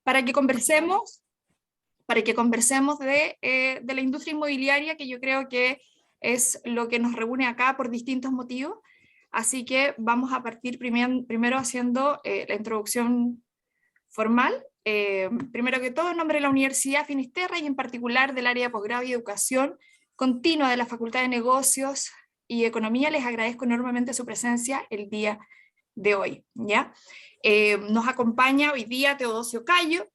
para que conversemos, de la industria inmobiliaria, que yo creo que es lo que nos reúne acá por distintos motivos. Así que vamos a partir primero haciendo la introducción formal. Primero que todo, en nombre de la Universidad Finisterra y en particular del área de posgrado y educación continua de la Facultad de Negocios y Economía, les agradezco enormemente su presencia el día de hoy, ¿ya? Nos acompaña hoy día Teodosio Cayo.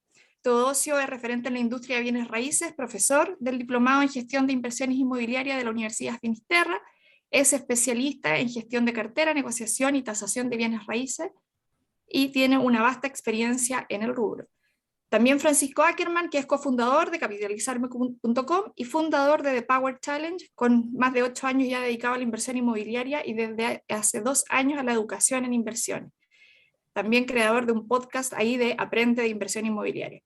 Teodosio es referente en la industria de bienes raíces, profesor del Diplomado en Gestión de Inversiones Inmobiliarias de la Universidad Finisterra, es especialista en gestión de cartera, negociación y tasación de bienes raíces y tiene una vasta experiencia en el rubro. También Francisco Ackerman, que es cofundador de capitalizarme.com y fundador de The Power Challenge, con más de 8 años ya dedicado a la inversión inmobiliaria y desde hace 2 años a la educación en inversiones. También creador de un podcast ahí de Aprende de Inversión Inmobiliaria.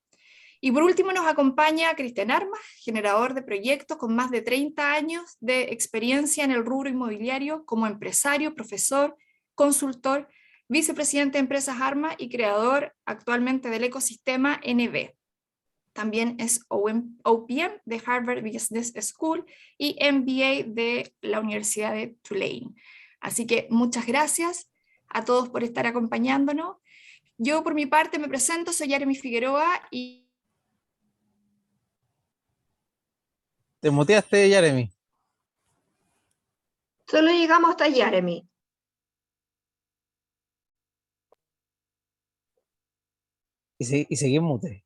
Y por último nos acompaña Cristian Armas, generador de proyectos con más de 30 años de experiencia en el rubro inmobiliario como empresario, profesor, consultor, vicepresidente de Empresas Armas y creador actualmente del ecosistema NB. También es OPM de Harvard Business School y MBA de la Universidad de Tulane. Así que muchas gracias a todos por estar acompañándonos. Yo por mi parte me presento, soy Jeremy Figueroa y... Te muteaste, Jeremy. Solo llegamos hasta Jeremy. Y seguí en mute.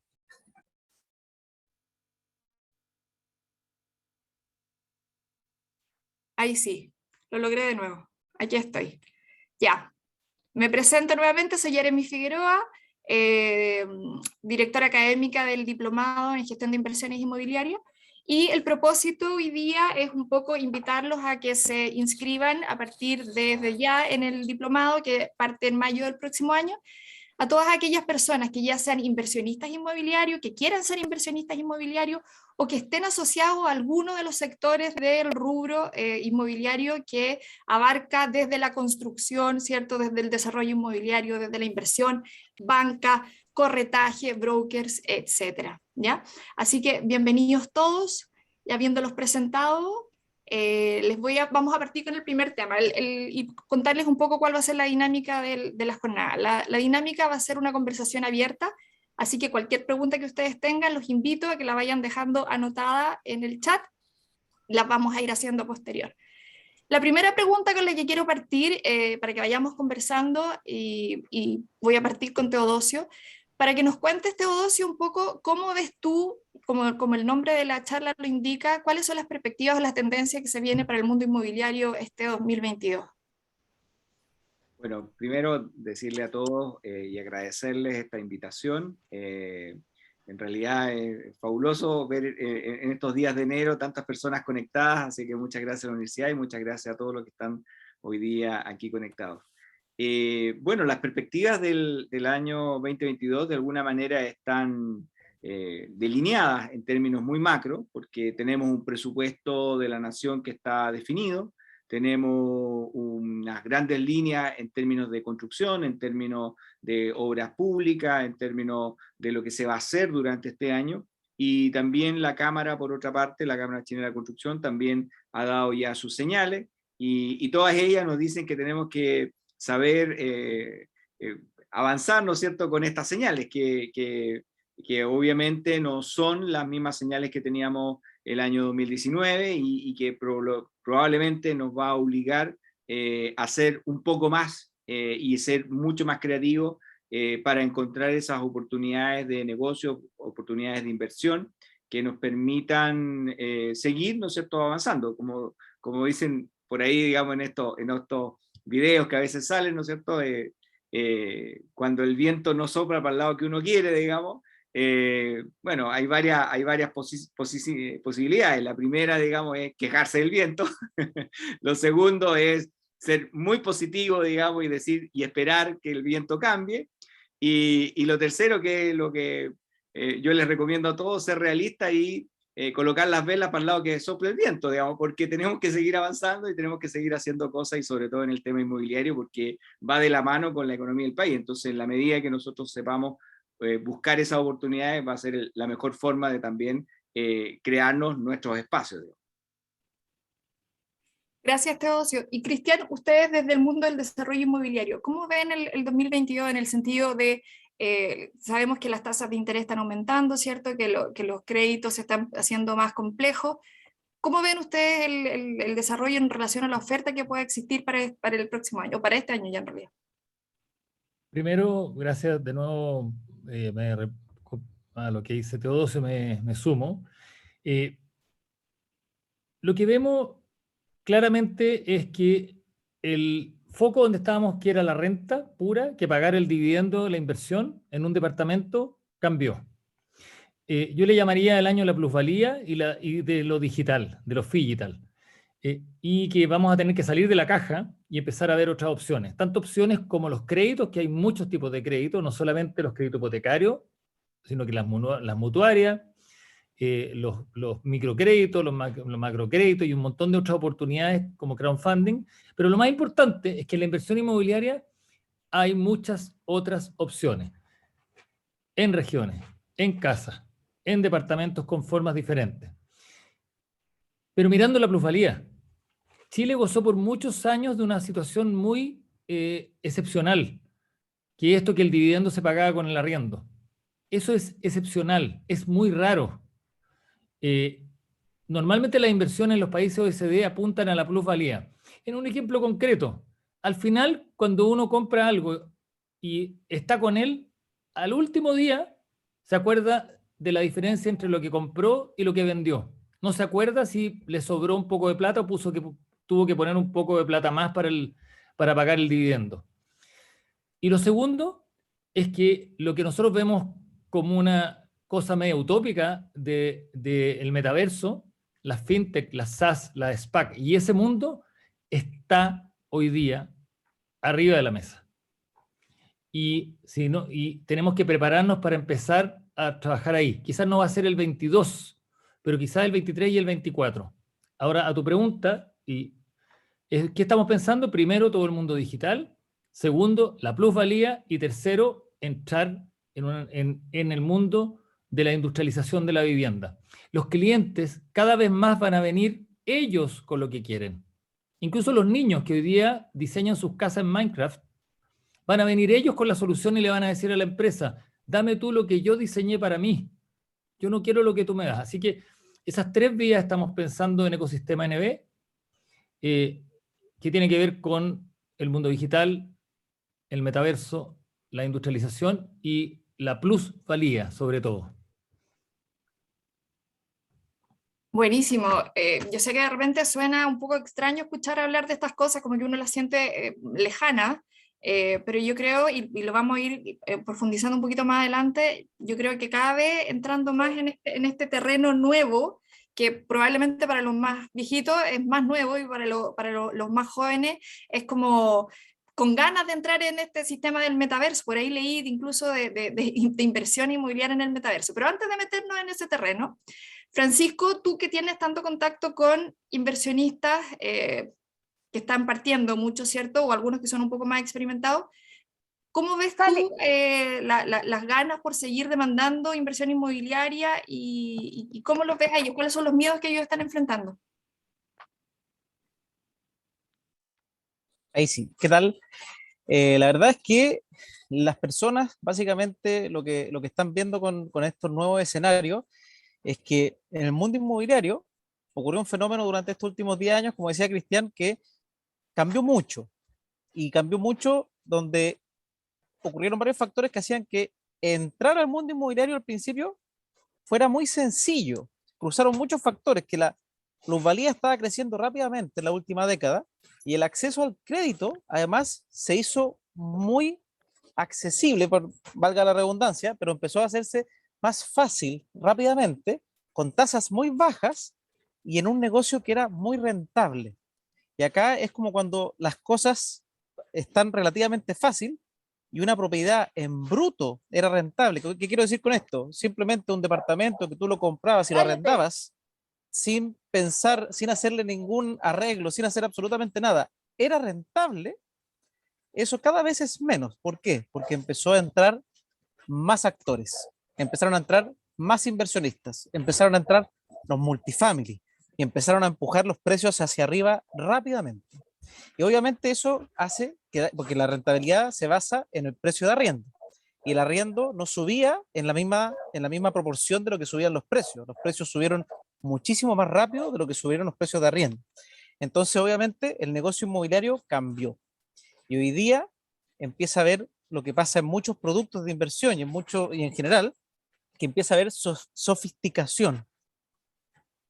Ahí sí, lo logré de nuevo. Aquí estoy. Ya. Me presento nuevamente, soy Jeremy Figueroa, directora académica del Diplomado en Gestión de Inversiones Inmobiliarias, y el propósito hoy día es un poco invitarlos a que se inscriban a partir desde ya en el diplomado que parte en mayo del próximo año, a todas aquellas personas que ya sean inversionistas inmobiliarios, que quieran ser inversionistas inmobiliarios o que estén asociados a alguno de los sectores del rubro inmobiliario que abarca desde la construcción, ¿cierto? Desde el desarrollo inmobiliario, desde la inversión, banca, corretaje, brokers, etcétera, ¿ya? Así que bienvenidos todos, ya habiéndolos presentado. Vamos a partir con el primer tema y contarles un poco cuál va a ser la dinámica de la jornada. La dinámica va a ser una conversación abierta, así que cualquier pregunta que ustedes tengan, los invito a que la vayan dejando anotada en el chat, las vamos a ir haciendo posterior. La primera pregunta con la que quiero partir, para que vayamos conversando, y voy a partir con Teodosio, para que nos cuentes, Teodosio, un poco cómo ves tú, como el nombre de la charla lo indica, cuáles son las perspectivas o las tendencias que se vienen para el mundo inmobiliario este 2022. Bueno, primero decirle a todos y agradecerles esta invitación. En realidad es fabuloso ver en estos días de enero tantas personas conectadas, así que muchas gracias a la universidad y muchas gracias a todos los que están hoy día aquí conectados. Bueno, las perspectivas del año 2022 de alguna manera están delineadas en términos muy macro, porque tenemos un presupuesto de la nación que está definido, tenemos unas grandes líneas en términos de construcción, en términos de obras públicas, en términos de lo que se va a hacer durante este año, y también la Cámara, por otra parte, la Cámara Chilena de la Construcción también ha dado ya sus señales, y todas ellas nos dicen que tenemos que saber avanzar, ¿no es cierto?, con estas señales, que obviamente no son las mismas señales que teníamos el año 2019 y que probablemente nos va a obligar a hacer un poco más y ser mucho más creativos para encontrar esas oportunidades de negocio, oportunidades de inversión que nos permitan seguir, ¿no es cierto?, avanzando, como dicen por ahí, digamos, en estos videos que a veces salen, ¿no es cierto?, cuando el viento no sopla para el lado que uno quiere, digamos. Bueno, hay varias posibilidades. La primera, digamos, es quejarse del viento. Lo segundo es ser muy positivo, digamos, y decir y esperar que el viento cambie. Y lo tercero, que es lo que yo les recomiendo a todos, ser realistas y colocar las velas para el lado que sople el viento, digamos, porque tenemos que seguir avanzando y tenemos que seguir haciendo cosas, y sobre todo en el tema inmobiliario, porque va de la mano con la economía del país. Entonces, en la medida que nosotros sepamos buscar esas oportunidades va a ser la mejor forma de también crearnos nuestros espacios. Gracias, Teodosio. Y Cristian, ustedes desde el mundo del desarrollo inmobiliario, ¿cómo ven el 2022 en el sentido de, sabemos que las tasas de interés están aumentando, ¿cierto? Que los créditos se están haciendo más complejos. ¿Cómo ven ustedes el desarrollo en relación a la oferta que pueda existir para el próximo año, o para este año ya en realidad? Primero, gracias de nuevo a lo que dice Teodosio, me sumo. Lo que vemos claramente es que el foco donde estábamos, que era la renta pura, que pagar el dividendo, la inversión en un departamento, cambió. Yo le llamaría el año la plusvalía y de lo digital, de lo digital. Y que vamos a tener que salir de la caja y empezar a ver otras opciones. Tanto opciones como los créditos, que hay muchos tipos de créditos, no solamente los créditos hipotecarios, sino que las mutuarias, los microcréditos, los macrocréditos y un montón de otras oportunidades como crowdfunding. Pero lo más importante es que en la inversión inmobiliaria hay muchas otras opciones. En regiones, en casas, en departamentos con formas diferentes. Pero mirando la plusvalía, Chile gozó por muchos años de una situación muy excepcional, que es esto que el dividendo se pagaba con el arriendo. Eso es excepcional, es muy raro. Normalmente las inversiones en los países OECD apuntan a la plusvalía. En un ejemplo concreto, al final, cuando uno compra algo y está con él, al último día se acuerda de la diferencia entre lo que compró y lo que vendió. No se acuerda si le sobró un poco de plata o tuvo que poner un poco de plata más para pagar el dividendo. Y lo segundo es que lo que nosotros vemos como una cosa media utópica del metaverso, las fintech, las SaaS, las SPAC y ese mundo está hoy día arriba de la mesa. Y tenemos que prepararnos para empezar a trabajar ahí. Quizás no va a ser el 22, pero quizás el 23 y el 24. Ahora, a tu pregunta, ¿qué estamos pensando? Primero, todo el mundo digital. Segundo, la plusvalía. Y tercero, entrar en el mundo de la industrialización de la vivienda. Los clientes cada vez más van a venir ellos con lo que quieren. Incluso los niños que hoy día diseñan sus casas en Minecraft, van a venir ellos con la solución y le van a decir a la empresa, dame tú lo que yo diseñé para mí. Yo no quiero lo que tú me das. Así que esas tres vías estamos pensando en Ecosistema NB, que tiene que ver con el mundo digital, el metaverso, la industrialización y la plusvalía, sobre todo. Buenísimo. Yo sé que de repente suena un poco extraño escuchar hablar de estas cosas, como que uno las siente lejanas, pero yo creo, y lo vamos a ir profundizando un poquito más adelante, yo creo que cada vez entrando más en este terreno nuevo, que probablemente para los más viejitos es más nuevo y para los más jóvenes es como con ganas de entrar en este sistema del metaverso. Por ahí leí incluso de inversión inmobiliaria en el metaverso. Pero antes de meternos en ese terreno, Francisco, tú que tienes tanto contacto con inversionistas que están partiendo mucho, ¿cierto? O algunos que son un poco más experimentados, ¿cómo ves tú las ganas por seguir demandando inversión inmobiliaria y cómo los ves a ellos? ¿Cuáles son los miedos que ellos están enfrentando? Ahí sí, ¿qué tal? La verdad es que las personas, básicamente, lo que están viendo con estos nuevos escenarios es que en el mundo inmobiliario ocurrió un fenómeno durante estos últimos 10 años, como decía Cristian, que cambió mucho. Y cambió mucho donde ocurrieron varios factores que hacían que entrar al mundo inmobiliario al principio fuera muy sencillo. Cruzaron muchos factores, que la plusvalía estaba creciendo rápidamente en la última década y el acceso al crédito, además, se hizo muy accesible, valga la redundancia, pero empezó a hacerse más fácil rápidamente, con tasas muy bajas y en un negocio que era muy rentable. Y acá es como cuando las cosas están relativamente fácil y una propiedad en bruto era rentable. ¿Qué quiero decir con esto? Simplemente un departamento que tú lo comprabas y lo arrendabas sin pensar, sin hacerle ningún arreglo, sin hacer absolutamente nada, era rentable. Eso cada vez es menos. ¿Por qué? Porque empezó a entrar más actores, empezaron a entrar más inversionistas, empezaron a entrar los multifamily y empezaron a empujar los precios hacia arriba rápidamente. Y obviamente eso hace que, porque la rentabilidad se basa en el precio de arriendo, y el arriendo no subía en la misma proporción de lo que subían los precios subieron muchísimo más rápido de lo que subieron los precios de arriendo. Entonces obviamente el negocio inmobiliario cambió, y hoy día empieza a ver lo que pasa en muchos productos de inversión y en general, que empieza a haber sofisticación.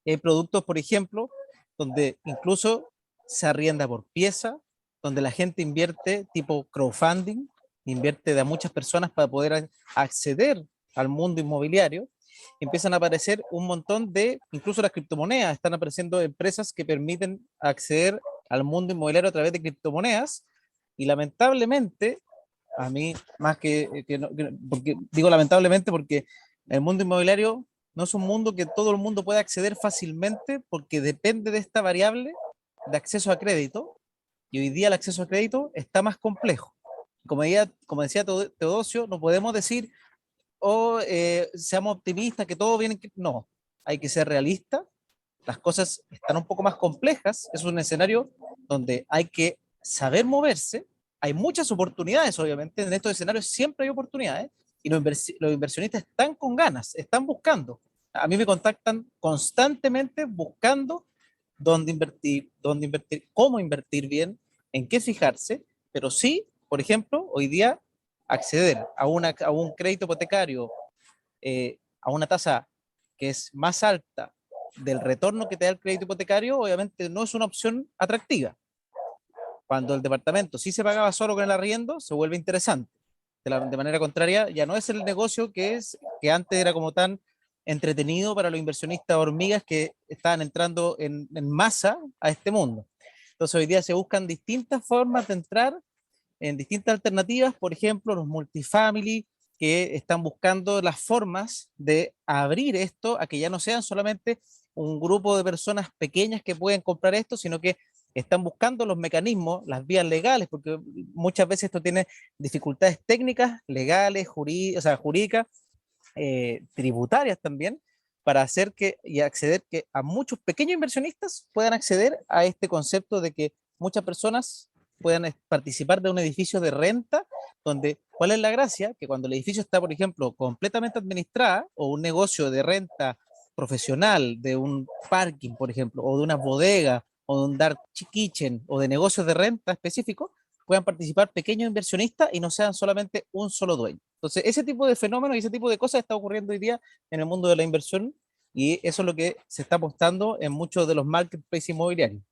Hay productos, por ejemplo, donde incluso se arrienda por pieza, donde la gente invierte tipo crowdfunding, invierte de a muchas personas para poder acceder al mundo inmobiliario. Empiezan a aparecer un montón de, incluso las criptomonedas, están apareciendo empresas que permiten acceder al mundo inmobiliario a través de criptomonedas, y lamentablemente, a mí, más porque digo lamentablemente porque el mundo inmobiliario no es un mundo que todo el mundo pueda acceder fácilmente, porque depende de esta variable de acceso a crédito, y hoy día el acceso a crédito está más complejo. Como decía Teodosio, no podemos decir, seamos optimistas, que todo viene. No, hay que ser realistas, las cosas están un poco más complejas, es un escenario donde hay que saber moverse, hay muchas oportunidades, obviamente, en estos escenarios siempre hay oportunidades, y los inversionistas están con ganas, están buscando. A mí me contactan constantemente buscando dónde invertir, cómo invertir bien, en qué fijarse, pero sí, por ejemplo, hoy día acceder a un crédito hipotecario a una tasa que es más alta del retorno que te da el crédito hipotecario, obviamente no es una opción atractiva. Cuando el departamento sí se pagaba solo con el arriendo, se vuelve interesante. De manera contraria, ya no es el negocio que antes era como tan entretenido para los inversionistas hormigas que estaban entrando en masa a este mundo. Entonces hoy día se buscan distintas formas de entrar, en distintas alternativas, por ejemplo, los multifamily, que están buscando las formas de abrir esto a que ya no sean solamente un grupo de personas pequeñas que pueden comprar esto, sino que están buscando los mecanismos, las vías legales, porque muchas veces esto tiene dificultades técnicas, legales, jurídicas, tributarias también, para hacer y acceder que a muchos pequeños inversionistas puedan acceder a este concepto de que muchas personas puedan participar de un edificio de renta, donde, ¿cuál es la gracia? Que cuando el edificio está, por ejemplo, completamente administrado, o un negocio de renta profesional, de un parking, por ejemplo, o de una bodega, o de un dark kitchen, o de negocios de renta específicos, puedan participar pequeños inversionistas y no sean solamente un solo dueño. Entonces, ese tipo de fenómenos y ese tipo de cosas está ocurriendo hoy día en el mundo de la inversión, y eso es lo que se está apostando en muchos de los marketplaces inmobiliarios.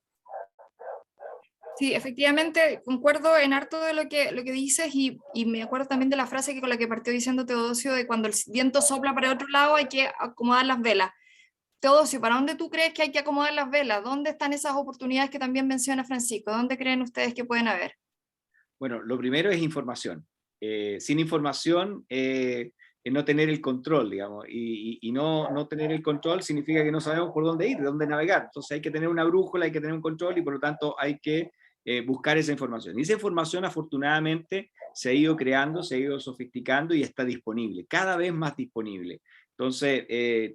Sí, efectivamente, concuerdo en harto de lo que dices, y me acuerdo también de la frase con la que partió diciendo Teodosio, de cuando el viento sopla para otro lado hay que acomodar las velas. Teodosio, ¿para dónde tú crees que hay que acomodar las velas? ¿Dónde están esas oportunidades que también menciona Francisco? ¿Dónde creen ustedes que pueden haber? Bueno, lo primero es información. Sin información, no tener el control, digamos, y no tener el control significa que no sabemos por dónde ir, de dónde navegar. Entonces hay que tener una brújula, hay que tener un control, y por lo tanto hay que buscar esa información. Y esa información, afortunadamente, se ha ido creando, se ha ido sofisticando y está disponible, cada vez más disponible. Entonces,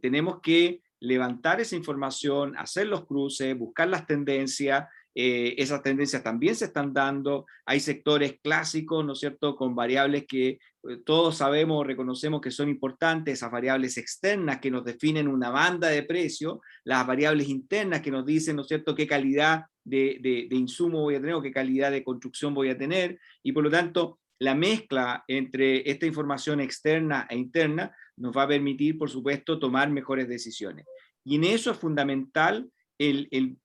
tenemos que levantar esa información, hacer los cruces, buscar las tendencias. Esas tendencias también se están dando. Hay sectores clásicos, ¿no es cierto?, con variables que todos sabemos, reconocemos que son importantes, esas variables externas que nos definen una banda de precio, las variables internas que nos dicen, ¿no es cierto?, qué calidad de insumo voy a tener o qué calidad de construcción voy a tener, y por lo tanto la mezcla entre esta información externa e interna nos va a permitir, por supuesto, tomar mejores decisiones. Y en eso es fundamental el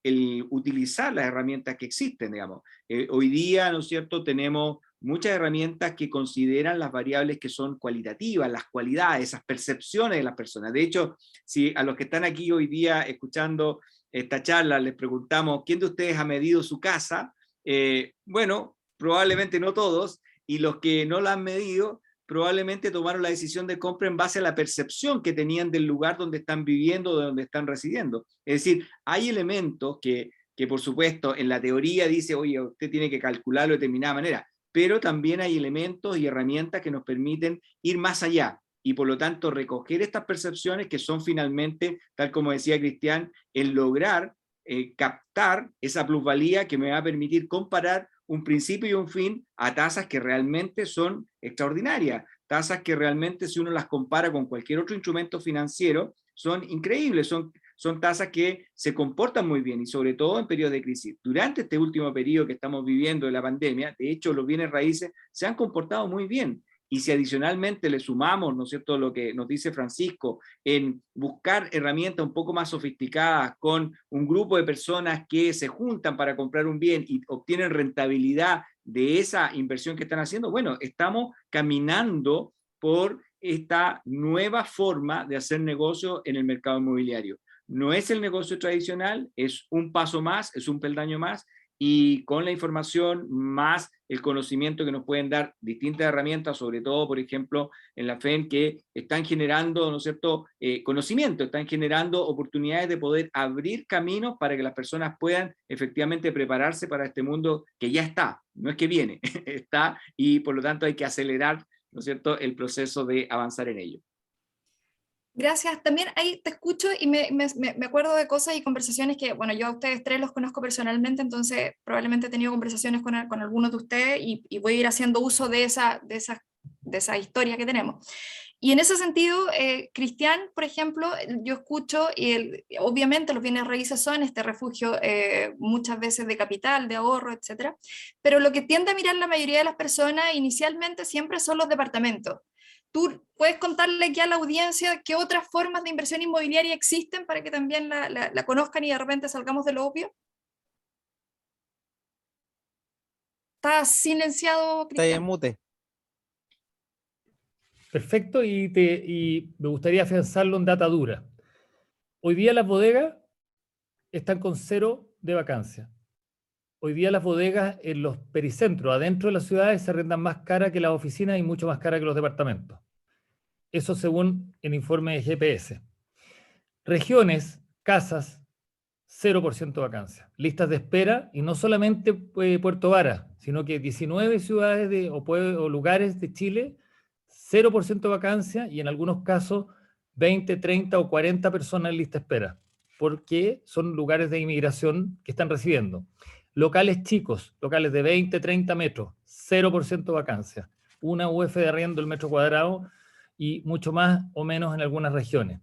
utilizar las herramientas que existen, digamos. Hoy día, ¿no es cierto?, tenemos muchas herramientas que consideran las variables que son cualitativas, las cualidades, esas percepciones de las personas. De hecho, si a los que están aquí hoy día escuchando esta charla les preguntamos, ¿quién de ustedes ha medido su casa? Bueno, probablemente no todos, y los que no la han medido probablemente tomaron la decisión de compra en base a la percepción que tenían del lugar donde están viviendo, de donde están residiendo. Es decir, hay elementos que por supuesto en la teoría dice, oye, usted tiene que calcularlo de determinada manera, pero también hay elementos y herramientas que nos permiten ir más allá y por lo tanto recoger estas percepciones que son finalmente, tal como decía Cristian, el lograr captar esa plusvalía que me va a permitir comparar un principio y un fin a tasas que realmente son extraordinarias, tasas que realmente si uno las compara con cualquier otro instrumento financiero son increíbles, son tasas que se comportan muy bien y sobre todo en periodos de crisis. Durante este último periodo que estamos viviendo de la pandemia, de hecho los bienes raíces se han comportado muy bien. Y si adicionalmente le sumamos, ¿no es cierto?, lo que nos dice Francisco, en buscar herramientas un poco más sofisticadas con un grupo de personas que se juntan para comprar un bien y obtienen rentabilidad de esa inversión que están haciendo, bueno, estamos caminando por esta nueva forma de hacer negocio en el mercado inmobiliario. No es el negocio tradicional, es un paso más, es un peldaño más, y con la información más el conocimiento que nos pueden dar distintas herramientas, sobre todo, por ejemplo, en la FEN, que están generando, ¿no es cierto?, conocimiento, están generando oportunidades de poder abrir caminos para que las personas puedan efectivamente prepararse para este mundo que ya está, no es que viene, está, y por lo tanto hay que acelerar, ¿no es cierto?, el proceso de avanzar en ello. Gracias. También ahí te escucho y me acuerdo de cosas y conversaciones que, bueno, yo a ustedes tres los conozco personalmente, entonces probablemente he tenido conversaciones con algunos de ustedes y voy a ir haciendo uso de esa historia que tenemos. Y en ese sentido, Cristian, por ejemplo, yo escucho, y obviamente los bienes raíces son este refugio muchas veces de capital, de ahorro, etcétera, pero lo que tiende a mirar la mayoría de las personas inicialmente siempre son los departamentos. ¿Tú puedes contarle aquí a la audiencia qué otras formas de inversión inmobiliaria existen para que también la conozcan y de repente salgamos de lo obvio? ¿Está silenciado, Está ahí en Cristian? mute. Perfecto, y me gustaría afianzarlo en data dura. Hoy día las bodegas están con 0 de vacancia. Hoy día las bodegas en los pericentros, adentro de las ciudades, se rentan más cara que las oficinas y mucho más cara que los departamentos. Eso según el informe de GPS. Regiones, casas, 0% de vacancia. Listas de espera, y no solamente Puerto Vara, sino que 19 ciudades o lugares de Chile, 0% de vacancia, y en algunos casos 20, 30 o 40 personas en lista de espera, porque son lugares de inmigración que están recibiendo. Locales chicos, locales de 20, 30 metros, 0% de vacancia. Una UF de arriendo el metro cuadrado y mucho más o menos en algunas regiones.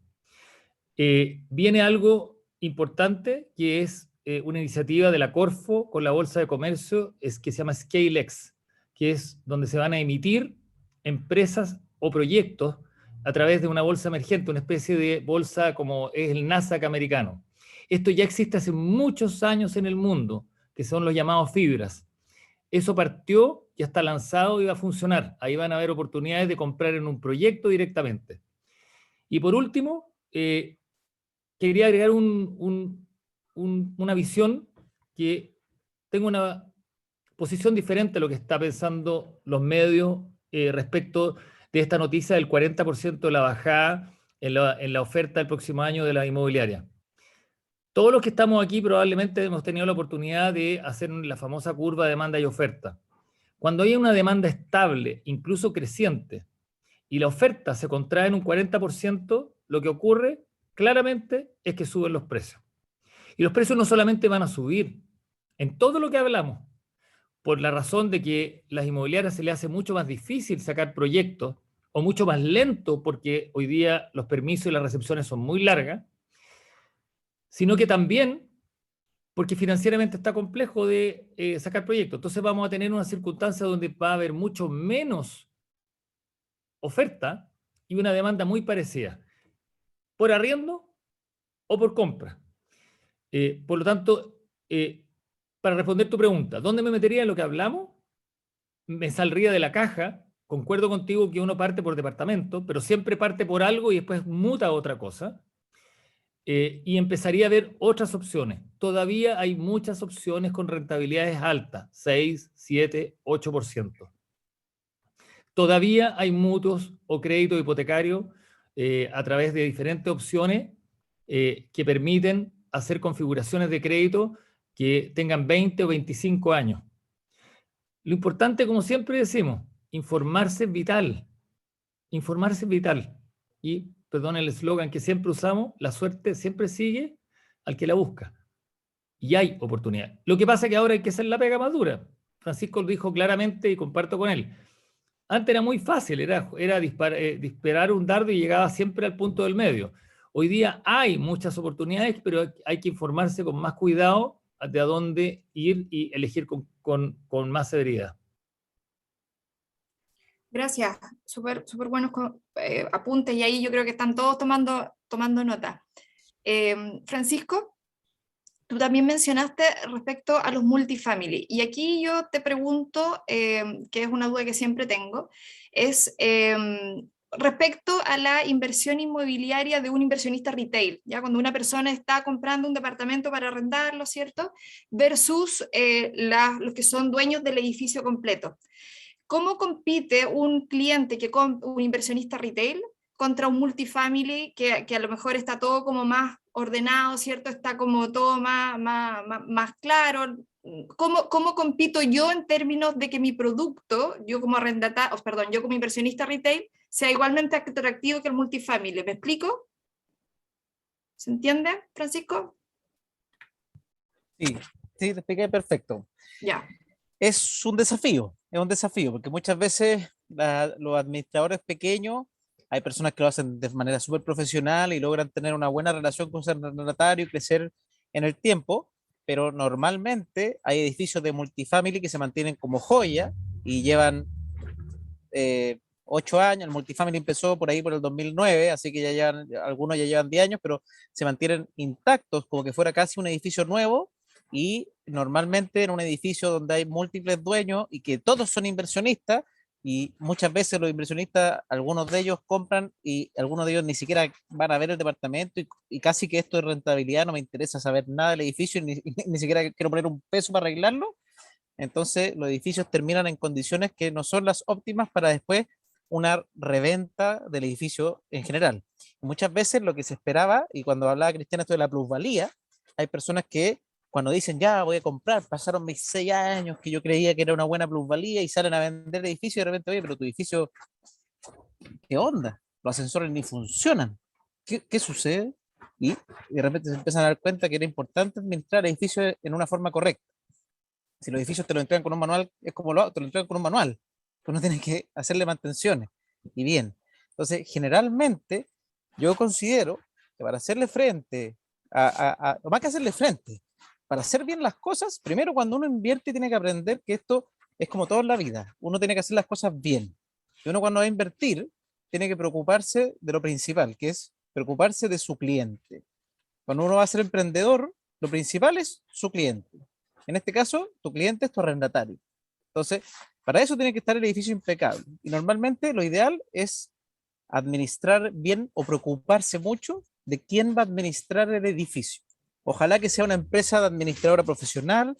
Viene algo importante que es una iniciativa de la Corfo con la Bolsa de Comercio, que se llama ScaleX, que es donde se van a emitir empresas o proyectos a través de una bolsa emergente, una especie de bolsa como es el Nasdaq americano. Esto ya existe hace muchos años en el mundo, que son los llamados fibras. Eso partió, ya está lanzado y va a funcionar. Ahí van a haber oportunidades de comprar en un proyecto directamente. Y por último, quería agregar una visión que tengo una posición diferente a lo que está pensando los medios respecto de esta noticia del 40% de la bajada en la oferta del próximo año de la inmobiliaria. Todos los que estamos aquí probablemente hemos tenido la oportunidad de hacer la famosa curva de demanda y oferta. Cuando hay una demanda estable, incluso creciente, y la oferta se contrae en un 40%, lo que ocurre claramente es que suben los precios. Y los precios no solamente van a subir, en todo lo que hablamos, por la razón de que a las inmobiliarias se les hace mucho más difícil sacar proyectos, o mucho más lento porque hoy día los permisos y las recepciones son muy largas, sino que también porque financieramente está complejo de sacar proyectos. Entonces vamos a tener una circunstancia donde va a haber mucho menos oferta y una demanda muy parecida, por arriendo o por compra. Por lo tanto, para responder tu pregunta, ¿dónde me metería en lo que hablamos? Me saldría de la caja. Concuerdo contigo que uno parte por departamento, pero siempre parte por algo y después muta a otra cosa. Y empezaría a ver otras opciones. Todavía hay muchas opciones con rentabilidades altas, 6, 7, 8%. Todavía hay mutuos o crédito hipotecario a través de diferentes opciones que permiten hacer configuraciones de crédito que tengan 20 o 25 años. Lo importante, como siempre decimos, informarse es vital. Informarse es vital. Y, perdón el eslogan que siempre usamos, la suerte siempre sigue al que la busca. Y hay oportunidad. Lo que pasa es que ahora hay que hacer la pega más dura. Francisco lo dijo claramente y comparto con él. Antes era muy fácil, era disparar un dardo y llegaba siempre al punto del medio. Hoy día hay muchas oportunidades, pero hay que informarse con más cuidado de a dónde ir y elegir con más severidad. Gracias, súper buenos apuntes y ahí yo creo que están todos tomando nota. Francisco, tú también mencionaste respecto a los multifamily y aquí yo te pregunto, que es una duda que siempre tengo, es respecto a la inversión inmobiliaria de un inversionista retail, ya cuando una persona está comprando un departamento para arrendarlo, ¿cierto? Versus los que son dueños del edificio completo. ¿Cómo compite un cliente un inversionista retail contra un multifamily que a lo mejor está todo como más ordenado, ¿cierto? Está como todo más claro. ¿Cómo compito yo en términos de que mi producto, yo como yo como inversionista retail, sea igualmente atractivo que el multifamily? ¿Me explico? ¿Se entiende, Francisco? Sí, sí, te expliqué perfecto. Ya. Es un desafío, porque muchas veces los administradores pequeños, hay personas que lo hacen de manera súper profesional y logran tener una buena relación con su arrendatario y crecer en el tiempo, pero normalmente hay edificios de multifamily que se mantienen como joya y llevan 8 años. El multifamily empezó por ahí por el 2009, así que algunos ya llevan 10 años, pero se mantienen intactos como que fuera casi un edificio nuevo, y normalmente en un edificio donde hay múltiples dueños y que todos son inversionistas, y muchas veces los inversionistas, algunos de ellos compran y algunos de ellos ni siquiera van a ver el departamento, y casi que esto es rentabilidad, no me interesa saber nada del edificio, ni siquiera quiero poner un peso para arreglarlo. Entonces los edificios terminan en condiciones que no son las óptimas para después una reventa del edificio en general. Muchas veces lo que se esperaba, y cuando hablaba Cristiana esto de la plusvalía, hay personas que cuando dicen ya voy a comprar, pasaron mis 6 años que yo creía que era una buena plusvalía y salen a vender el edificio y de repente, oye, pero tu edificio, ¿qué onda? Los ascensores ni funcionan. ¿Qué sucede? Y de repente se empiezan a dar cuenta que era importante administrar edificios en una forma correcta. Si los edificios te lo entregan con un manual, es como te lo entregan con un manual. Tú no tienes que hacerle mantenciones. Y bien. Entonces, generalmente, yo considero que para hacerle frente, o más que hacerle frente, para hacer bien las cosas, primero cuando uno invierte tiene que aprender que esto es como todo en la vida. Uno tiene que hacer las cosas bien. Y uno cuando va a invertir, tiene que preocuparse de lo principal, que es preocuparse de su cliente. Cuando uno va a ser emprendedor, lo principal es su cliente. En este caso, tu cliente es tu arrendatario. Entonces, para eso tiene que estar el edificio impecable. Y normalmente lo ideal es administrar bien o preocuparse mucho de quién va a administrar el edificio. Ojalá que sea una empresa de administradora profesional.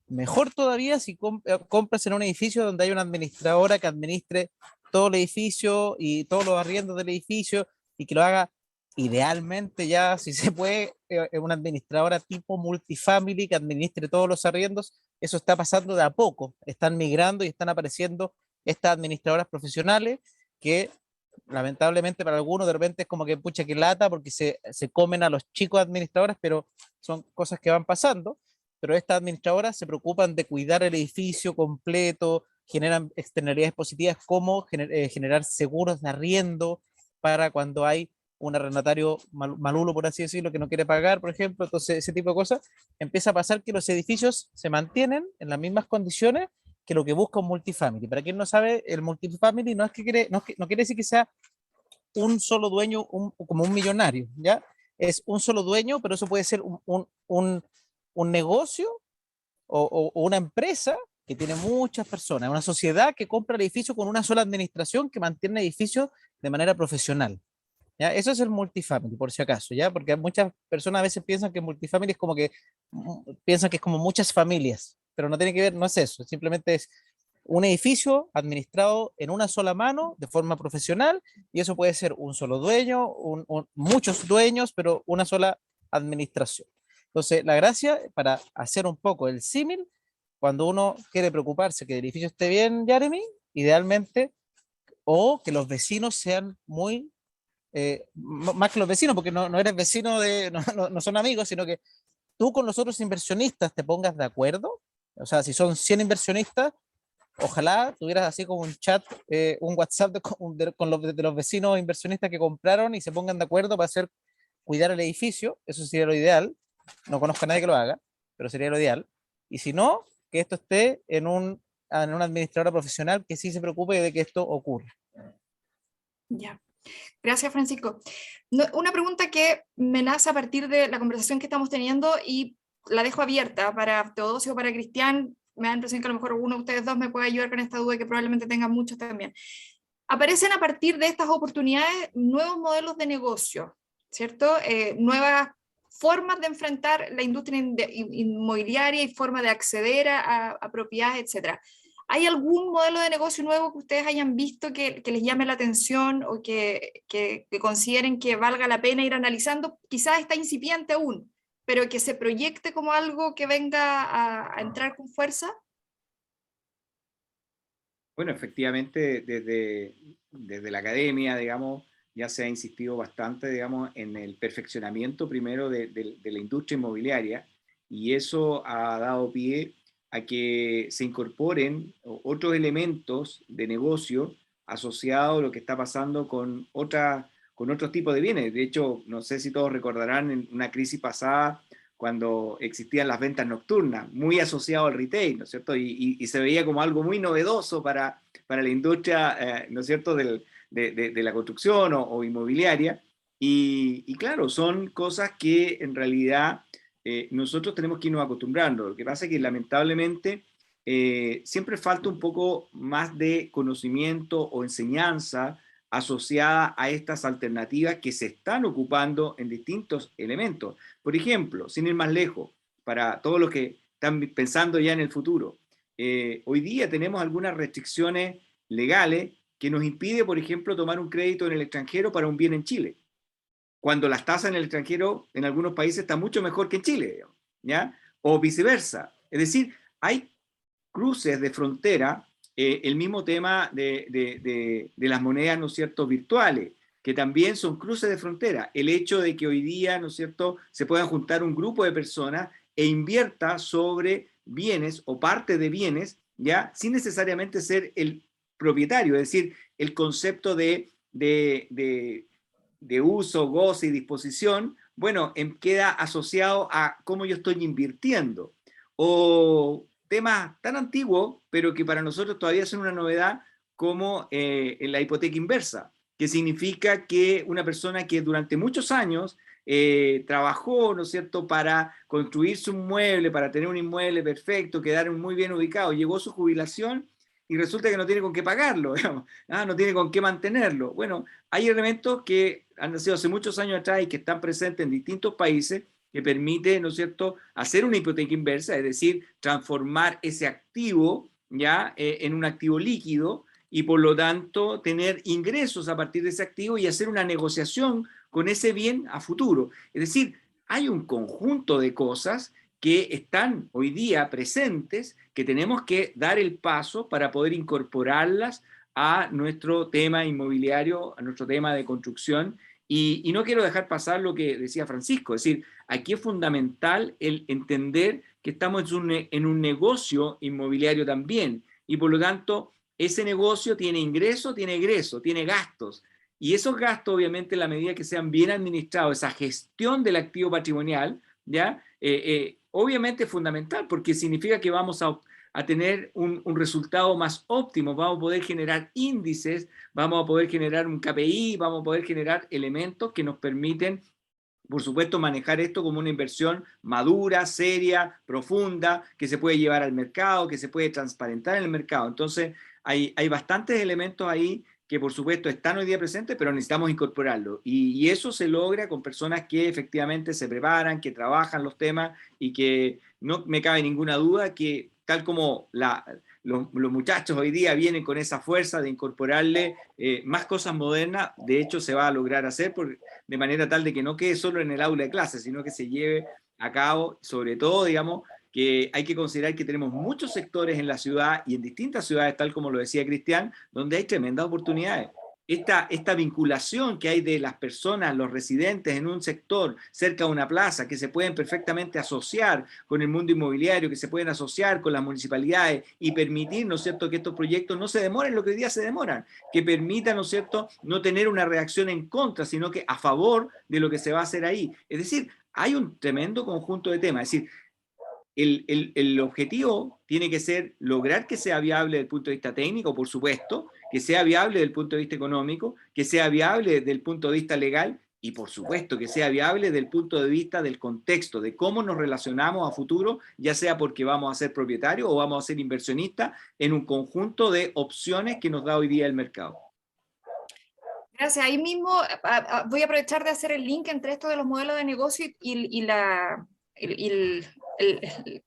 Mejor todavía si compras en un edificio donde hay una administradora que administre todo el edificio y todos los arriendos del edificio, y que lo haga idealmente, ya si se puede, una administradora tipo multifamily que administre todos los arriendos. Eso está pasando de a poco, están migrando y están apareciendo estas administradoras profesionales que lamentablemente para algunos de repente es como que pucha que lata porque se comen a los chicos administradores, pero son cosas que van pasando. Pero estas administradoras se preocupan de cuidar el edificio completo, generan externalidades positivas como generar seguros de arriendo para cuando hay un arrendatario malulo, por así decirlo, que no quiere pagar, por ejemplo. Entonces, ese tipo de cosas empieza a pasar, que los edificios se mantienen en las mismas condiciones que lo que busca un multifamily. Para quien no sabe, el multifamily no quiere decir que sea un solo dueño, como un millonario, ¿ya? Es un solo dueño, pero eso puede ser un negocio o una empresa que tiene muchas personas, una sociedad que compra el edificio con una sola administración que mantiene el edificio de manera profesional. ¿Ya? Eso es el multifamily, por si acaso, ¿ya? Porque muchas personas a veces piensan que multifamily es como que piensan que es como muchas familias, pero no tiene que ver, no es eso, simplemente es un edificio administrado en una sola mano de forma profesional, y eso puede ser un solo dueño, muchos dueños, pero una sola administración. Entonces, la gracia, para hacer un poco el símil, cuando uno quiere preocuparse que el edificio esté bien, Jeremy, idealmente, o que los vecinos sean muy, más que los vecinos, porque no eres vecino no son amigos, sino que tú con los otros inversionistas te pongas de acuerdo. O sea, si son 100 inversionistas, ojalá tuvieras así como un chat, un WhatsApp de los vecinos inversionistas que compraron y se pongan de acuerdo para cuidar el edificio. Eso sería lo ideal. No conozco a nadie que lo haga, pero sería lo ideal. Y si no, que esto esté en una administradora profesional que sí se preocupe de que esto ocurra. Ya. Gracias, Francisco. Una pregunta que me nace a partir de la conversación que estamos teniendo y la dejo abierta para Teodosio o para Cristian. Me da la impresión que a lo mejor uno de ustedes dos me puede ayudar con esta duda, que probablemente tengan muchos también. Aparecen a partir de estas oportunidades nuevos modelos de negocio, ¿cierto? Nuevas formas de enfrentar la industria inmobiliaria y formas de acceder a propiedades, etc. ¿Hay algún modelo de negocio nuevo que ustedes hayan visto que les llame la atención o que consideren que valga la pena ir analizando? Quizás está incipiente aún, pero que se proyecte como algo que venga a entrar con fuerza. Bueno, efectivamente, desde la academia, digamos, ya se ha insistido bastante, digamos, en el perfeccionamiento primero de la industria inmobiliaria, y eso ha dado pie a que se incorporen otros elementos de negocio asociados a lo que está pasando con otros tipos de bienes. De hecho, no sé si todos recordarán en una crisis pasada, cuando existían las ventas nocturnas, muy asociado al retail, ¿no es cierto? Y se veía como algo muy novedoso para la industria, ¿no es cierto?, de la construcción o inmobiliaria. Y claro, son cosas que en realidad nosotros tenemos que irnos acostumbrando. Lo que pasa es que lamentablemente siempre falta un poco más de conocimiento o enseñanza asociada a estas alternativas que se están ocupando en distintos elementos. Por ejemplo, sin ir más lejos, para todos los que están pensando ya en el futuro, hoy día tenemos algunas restricciones legales que nos impide, por ejemplo, tomar un crédito en el extranjero para un bien en Chile, cuando las tasas en el extranjero en algunos países están mucho mejor que en Chile, ¿ya? O viceversa. Es decir, hay cruces de frontera, el mismo tema de las monedas, ¿no es cierto?, virtuales, que también son cruces de frontera. El hecho de que hoy día, ¿no es cierto?, se puedan juntar un grupo de personas e invierta sobre bienes o parte de bienes, ¿ya?, sin necesariamente ser el propietario, es decir, el concepto de uso, goce y disposición, bueno, queda asociado a cómo yo estoy invirtiendo. O temas tan antiguos, pero que para nosotros todavía son una novedad, como la hipoteca inversa, que significa que una persona que durante muchos años trabajó, ¿no es cierto?, para construirse un mueble, para tener un inmueble perfecto, quedar muy bien ubicado, llegó su jubilación y resulta que no tiene con qué pagarlo, digamos, no tiene con qué mantenerlo. Bueno, hay elementos que han nacido hace muchos años atrás y que están presentes en distintos países, que permite, ¿no es cierto?, hacer una hipoteca inversa, es decir, transformar ese activo ya en un activo líquido y por lo tanto tener ingresos a partir de ese activo y hacer una negociación con ese bien a futuro. Es decir, hay un conjunto de cosas que están hoy día presentes, que tenemos que dar el paso para poder incorporarlas a nuestro tema inmobiliario, a nuestro tema de construcción. Y no quiero dejar pasar lo que decía Francisco, es decir, aquí es fundamental el entender que estamos en un negocio inmobiliario también, y por lo tanto ese negocio tiene ingreso, tiene egreso, tiene gastos, y esos gastos obviamente en la medida que sean bien administrados, esa gestión del activo patrimonial, ¿ya? Obviamente es fundamental, porque significa que vamos a tener un resultado más óptimo, vamos a poder generar índices, vamos a poder generar un KPI, vamos a poder generar elementos que nos permiten, por supuesto, manejar esto como una inversión madura, seria, profunda, que se puede llevar al mercado, que se puede transparentar en el mercado. Entonces, hay bastantes elementos ahí que por supuesto están hoy día presentes, pero necesitamos incorporarlo. Y eso se logra con personas que efectivamente se preparan, que trabajan los temas, y que no me cabe ninguna duda que tal como los muchachos hoy día vienen con esa fuerza de incorporarle más cosas modernas, de hecho se va a lograr hacer de manera tal de que no quede solo en el aula de clases, sino que se lleve a cabo, sobre todo, digamos, que hay que considerar que tenemos muchos sectores en la ciudad y en distintas ciudades, tal como lo decía Cristian, donde hay tremendas oportunidades. Esta vinculación que hay de las personas, los residentes en un sector cerca de una plaza, que se pueden perfectamente asociar con el mundo inmobiliario, que se pueden asociar con las municipalidades y permitir, ¿no es cierto?, que estos proyectos no se demoren lo que hoy día se demoran, que permitan, ¿no es cierto?, no tener una reacción en contra, sino que a favor de lo que se va a hacer ahí. Es decir, hay un tremendo conjunto de temas. Es decir, el objetivo tiene que ser lograr que sea viable desde el punto de vista técnico, por supuesto, que sea viable desde el punto de vista económico, que sea viable desde el punto de vista legal y, por supuesto, que sea viable desde el punto de vista del contexto, de cómo nos relacionamos a futuro, ya sea porque vamos a ser propietarios o vamos a ser inversionistas en un conjunto de opciones que nos da hoy día el mercado. Gracias. Ahí mismo voy a aprovechar de hacer el link entre esto de los modelos de negocio y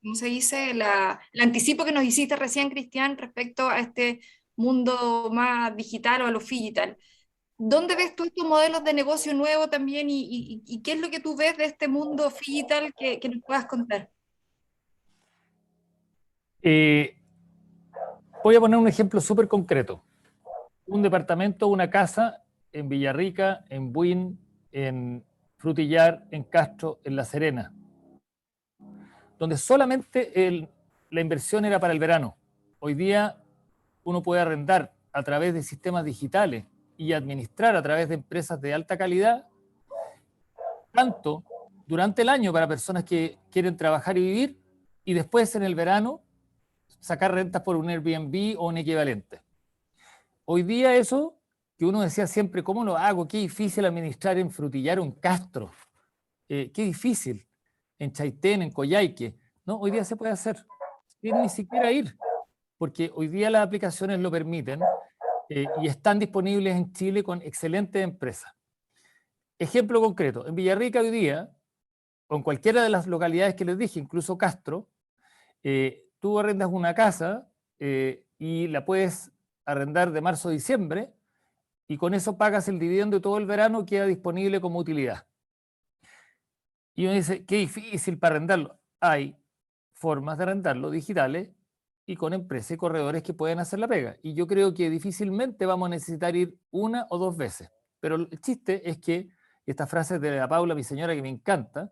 ¿cómo se dice? El anticipo que nos hiciste recién, Cristian, respecto a este mundo más digital o a lo digital. ¿Dónde ves tú estos modelos de negocio nuevos también y qué es lo que tú ves de este mundo digital que nos puedas contar? Voy a poner un ejemplo súper concreto. Un departamento, una casa en Villarrica, en Buin, en Frutillar, en Castro, en La Serena, donde solamente la inversión era para el verano. Hoy día uno puede arrendar a través de sistemas digitales y administrar a través de empresas de alta calidad, tanto durante el año para personas que quieren trabajar y vivir, y después en el verano sacar rentas por un Airbnb o un equivalente. Hoy día eso, que uno decía siempre, ¿cómo lo hago? Qué difícil administrar en Frutillar o en Castro. Qué difícil. En Chaitén, en Coyhaique. No, hoy día se puede hacer. Sin ni siquiera ir. Porque hoy día las aplicaciones lo permiten y están disponibles en Chile con excelentes empresas. Ejemplo concreto. En Villarrica hoy día, o en cualquiera de las localidades que les dije, incluso Castro, tú arrendas una casa y la puedes arrendar de marzo a diciembre y con eso pagas el dividendo de todo el verano, queda disponible como utilidad. Y uno dice, qué difícil para arrendarlo. Hay formas de arrendarlo digitales y con empresas y corredores que pueden hacer la pega. Y yo creo que difícilmente vamos a necesitar ir una o dos veces. Pero el chiste es que, esta frase de la Paula, mi señora, que me encanta,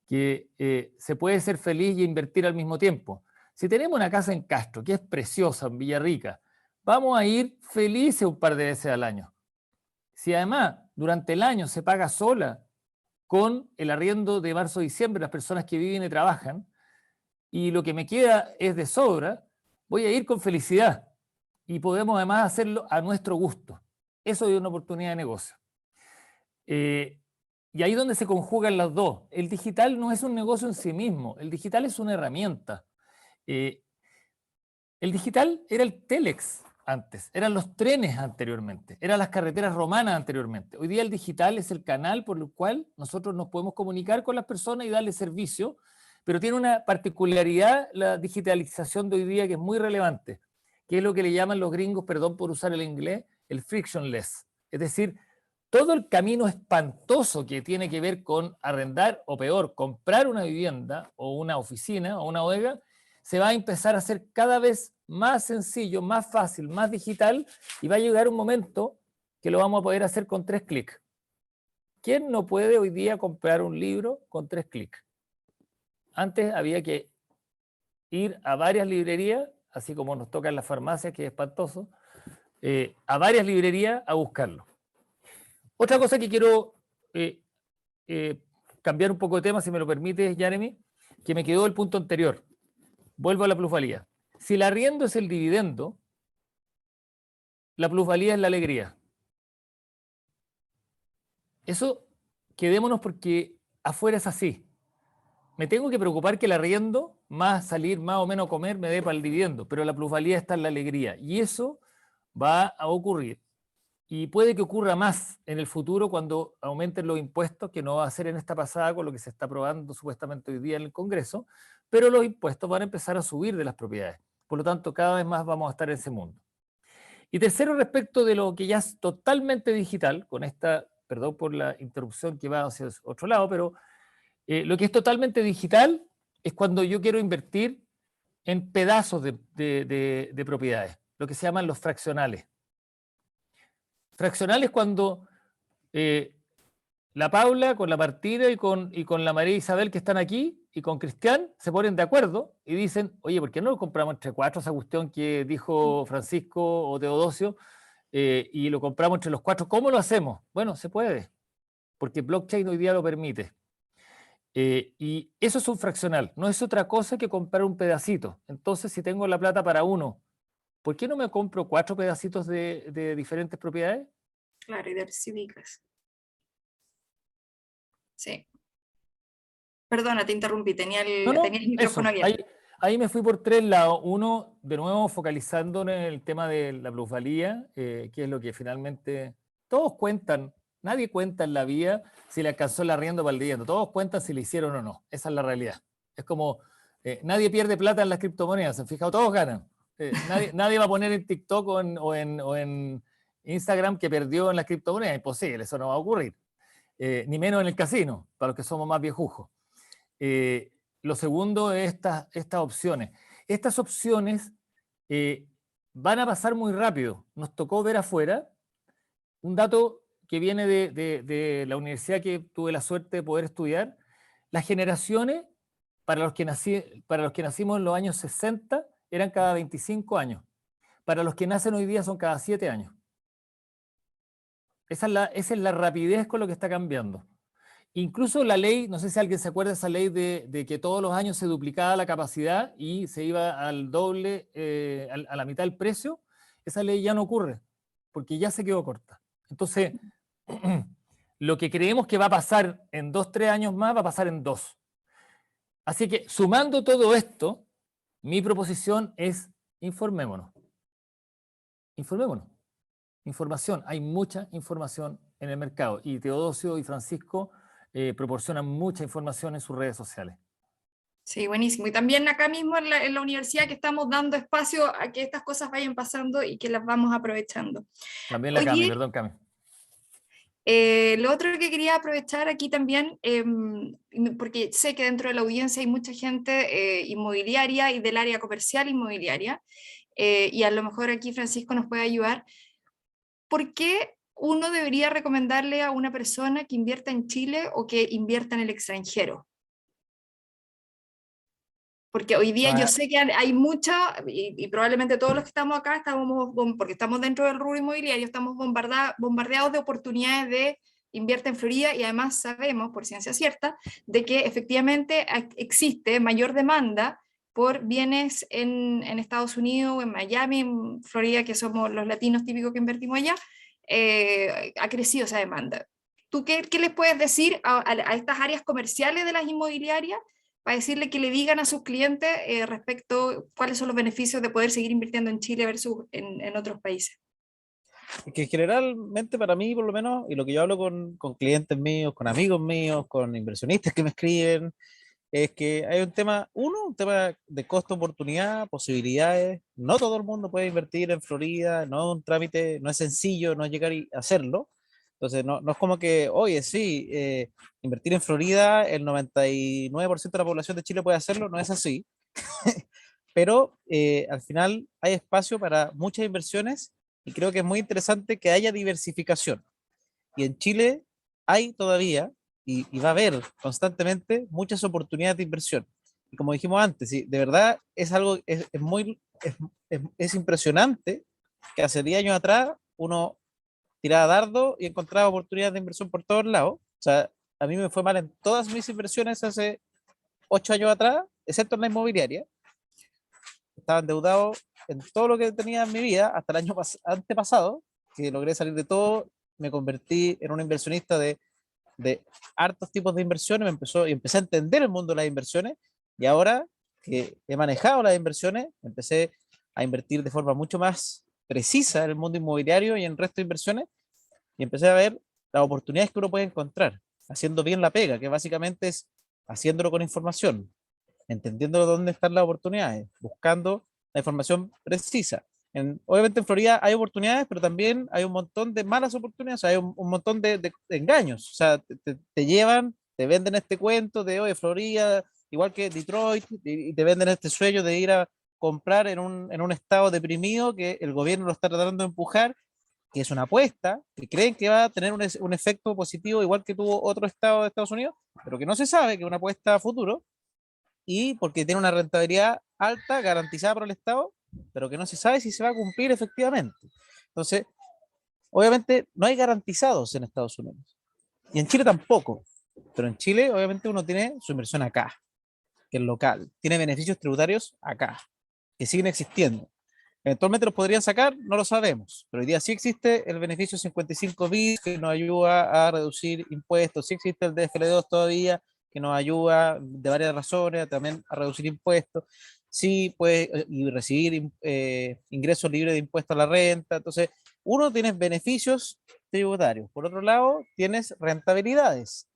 que se puede ser feliz y invertir al mismo tiempo. Si tenemos una casa en Castro, que es preciosa, en Villarrica, vamos a ir felices un par de veces al año. Si además durante el año se paga sola con el arriendo de marzo a diciembre, las personas que viven y trabajan, y lo que me queda es de sobra, voy a ir con felicidad. Y podemos además hacerlo a nuestro gusto. Eso es una oportunidad de negocio. Y ahí es donde se conjugan las dos. El digital no es un negocio en sí mismo, el digital es una herramienta. El digital era el Telex antes, eran los trenes anteriormente, eran las carreteras romanas anteriormente. Hoy día el digital es el canal por el cual nosotros nos podemos comunicar con las personas y darles servicio, pero tiene una particularidad la digitalización de hoy día que es muy relevante, que es lo que le llaman los gringos, perdón por usar el inglés, el frictionless. Es decir, todo el camino espantoso que tiene que ver con arrendar o peor, comprar una vivienda o una oficina o una bodega, se va a empezar a hacer cada vez más sencillo, más fácil, más digital y va a llegar un momento que lo vamos a poder hacer con 3 clics. ¿Quién no puede hoy día comprar un libro con 3 clics? Antes había que ir a varias librerías, así como nos toca en las farmacias, que es espantoso, a varias librerías a buscarlo. Otra cosa que quiero cambiar un poco de tema, si me lo permite, Jeremy, que me quedó el punto anterior. Vuelvo a la plusvalía. Si el arriendo es el dividendo, la plusvalía es la alegría. Eso quedémonos porque afuera es así. Me tengo que preocupar que el arriendo, más salir, más o menos comer, me dé para el dividendo, pero la plusvalía está en la alegría. Y eso va a ocurrir. Y puede que ocurra más en el futuro cuando aumenten los impuestos, que no va a ser en esta pasada con lo que se está aprobando supuestamente hoy día en el Congreso, pero los impuestos van a empezar a subir de las propiedades. Por lo tanto, cada vez más vamos a estar en ese mundo. Y tercero, respecto de lo que ya es totalmente digital, con esta, perdón por la interrupción que va hacia otro lado, pero lo que es totalmente digital es cuando yo quiero invertir en pedazos de propiedades, lo que se llaman los fraccionales. Fraccionales cuando la Paula con la Martina y con la María Isabel que están aquí y con Cristian se ponen de acuerdo y dicen, oye, ¿por qué no lo compramos entre cuatro, esa cuestión que dijo Francisco o Teodosio, y lo compramos entre los cuatro? ¿Cómo lo hacemos? Bueno, se puede, porque blockchain hoy día lo permite. Y eso es un fraccional, no es otra cosa que comprar un pedacito. Entonces, si tengo la plata para uno, ¿por qué no me compro 4 pedacitos de diferentes propiedades? Claro, y diversificas. Sí. Perdona, te interrumpí, tenía No, no, el micrófono eso. abierto. Ahí me fui por 3 lados. Uno, de nuevo, focalizando en el tema de la plusvalía, que es lo que finalmente todos cuentan. Nadie cuenta en la vida si le alcanzó el arriendo para el dividendo. Todos cuentan si le hicieron o no. Esa es la realidad. Es como, nadie pierde plata en las criptomonedas. ¿Se han fijado? Todos ganan. Nadie va a poner en TikTok o en Instagram que perdió en las criptomonedas. Imposible, eso no va a ocurrir. Ni menos en el casino, para los que somos más viejujos. Lo segundo es estas opciones. Estas opciones van a pasar muy rápido. Nos tocó ver afuera un dato que viene de la universidad que tuve la suerte de poder estudiar. Las generaciones, para los que nacimos en los años 60, eran cada 25 años. Para los que nacen hoy día son cada 7 años. Esa es la rapidez con lo que está cambiando. Incluso la ley, no sé si alguien se acuerda de esa ley de que todos los años se duplicaba la capacidad y se iba al doble, a la mitad del precio. Esa ley ya no ocurre, porque ya se quedó corta. Entonces, lo que creemos que va a pasar en 2, 3 años más, va a pasar en 2. Así que, sumando todo esto, mi proposición es informémonos. Informémonos. Información, hay mucha información en el mercado y Teodosio y Francisco proporcionan mucha información en sus redes sociales. Sí, buenísimo. Y también acá mismo en la universidad que estamos dando espacio a que estas cosas vayan pasando y que las vamos aprovechando. También la Oye, Cami, perdón Cami. Lo otro que quería aprovechar aquí también, porque sé que dentro de la audiencia hay mucha gente inmobiliaria y del área comercial inmobiliaria, y a lo mejor aquí Francisco nos puede ayudar. ¿Por qué uno debería recomendarle a una persona que invierta en Chile o que invierta en el extranjero? Porque hoy día yo sé que hay mucha, y probablemente todos los que estamos acá, porque estamos dentro del rubro inmobiliario, estamos bombardeados de oportunidades de invierte en Florida, y además sabemos, por ciencia cierta, de que efectivamente existe mayor demanda por bienes en Estados Unidos, en Miami, en Florida, que somos los latinos típicos que invertimos allá, ha crecido esa demanda. ¿Tú qué les puedes decir a estas áreas comerciales de las inmobiliarias para decirle que le digan a sus clientes respecto cuáles son los beneficios de poder seguir invirtiendo en Chile versus en otros países? Que generalmente para mí, por lo menos, y lo que yo hablo con clientes míos, con amigos míos, con inversionistas que me escriben, es que hay un tema de costo-oportunidad, posibilidades. No todo el mundo puede invertir en Florida, no es un trámite, no es sencillo, no es llegar y hacerlo. Entonces, no es como que, oye, sí, invertir en Florida, el 99% de la población de Chile puede hacerlo, no es así. Pero al final hay espacio para muchas inversiones y creo que es muy interesante que haya diversificación. Y en Chile hay todavía, y va a haber constantemente, muchas oportunidades de inversión. Y como dijimos antes, sí, de verdad es algo, es impresionante que hace 10 años atrás uno tiraba dardo y encontraba oportunidades de inversión por todos lados. O sea, a mí me fue mal en todas mis inversiones hace 8 años atrás, excepto en la inmobiliaria. Estaba endeudado en todo lo que tenía en mi vida hasta el año antepasado, que logré salir de todo, me convertí en un inversionista de hartos tipos de inversiones, empecé a entender el mundo de las inversiones, y ahora que he manejado las inversiones, empecé a invertir de forma mucho más precisa en el mundo inmobiliario y en el resto de inversiones, y empecé a ver las oportunidades que uno puede encontrar, haciendo bien la pega, que básicamente es haciéndolo con información, entendiendo dónde están las oportunidades, buscando la información precisa. Obviamente en Florida hay oportunidades, pero también hay un montón de malas oportunidades, hay un montón de engaños. O sea, te llevan, te venden este cuento de, oye, Florida, igual que Detroit, y te venden este sueño de ir a comprar en un estado deprimido que el gobierno lo está tratando de empujar, que es una apuesta, que creen que va a tener un efecto positivo igual que tuvo otro estado de Estados Unidos, pero que no se sabe, que es una apuesta a futuro, y porque tiene una rentabilidad alta, garantizada por el Estado, pero que no se sabe si se va a cumplir efectivamente. Entonces, obviamente no hay garantizados en Estados Unidos, y en Chile tampoco, pero en Chile obviamente uno tiene su inversión acá, que es local, tiene beneficios tributarios acá, que siguen existiendo. Eventualmente los podrían sacar, no lo sabemos, pero hoy día sí existe el beneficio 55 bis que nos ayuda a reducir impuestos, sí existe el DFL2 todavía que nos ayuda de varias razones también a reducir impuestos, sí puede y recibir ingresos libres de impuestos a la renta. Entonces, uno tiene beneficios tributarios, por otro lado tienes rentabilidades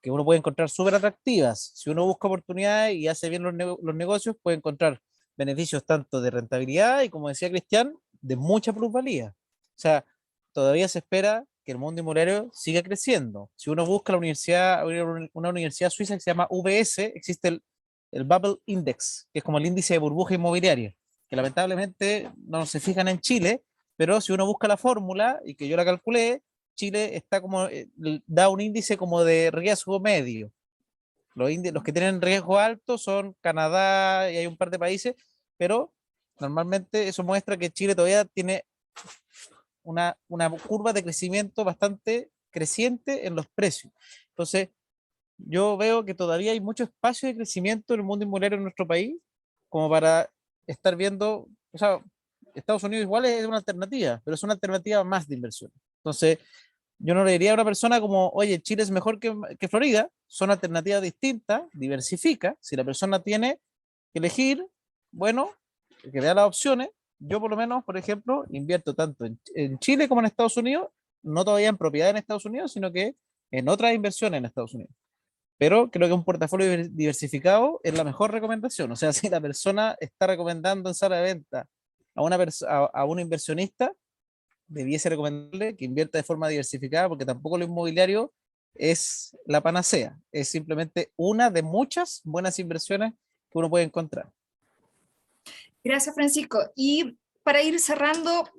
que uno puede encontrar súper atractivas. Si uno busca oportunidades y hace bien los negocios, puede encontrar beneficios tanto de rentabilidad y, como decía Cristian, de mucha plusvalía. O sea, todavía se espera que el mundo inmobiliario siga creciendo. Si uno busca la universidad, una universidad suiza que se llama UBS, existe el Bubble Index, que es como el índice de burbuja inmobiliaria, que lamentablemente no se fijan en Chile, pero si uno busca la fórmula, y que yo la calculé, Chile está como, da un índice como de riesgo medio. Los que tienen riesgo alto son Canadá y hay un par de países, pero normalmente eso muestra que Chile todavía tiene una curva de crecimiento bastante creciente en los precios. Entonces, yo veo que todavía hay mucho espacio de crecimiento en el mundo inmobiliario en nuestro país, como para estar viendo, o sea, Estados Unidos igual es una alternativa, pero es una alternativa más de inversión. Entonces, yo no le diría a una persona como, oye, Chile es mejor que Florida, son alternativas distintas, diversifica. Si la persona tiene que elegir, bueno, que vea las opciones. Yo por lo menos, por ejemplo, invierto tanto en Chile como en Estados Unidos, no todavía en propiedad en Estados Unidos, sino que en otras inversiones en Estados Unidos. Pero creo que un portafolio diversificado es la mejor recomendación. O sea, si la persona está recomendando en sala de venta a un inversionista, debiese recomendarle que invierta de forma diversificada, porque tampoco lo inmobiliario es la panacea, es simplemente una de muchas buenas inversiones que uno puede encontrar. Gracias, Francisco. Y para ir cerrando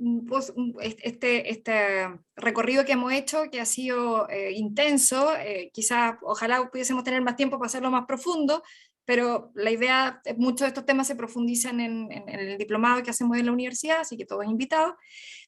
este recorrido que hemos hecho, que ha sido intenso, quizás ojalá pudiésemos tener más tiempo para hacerlo más profundo, pero la idea, muchos de estos temas se profundizan en el diplomado que hacemos en la universidad, así que todos invitados.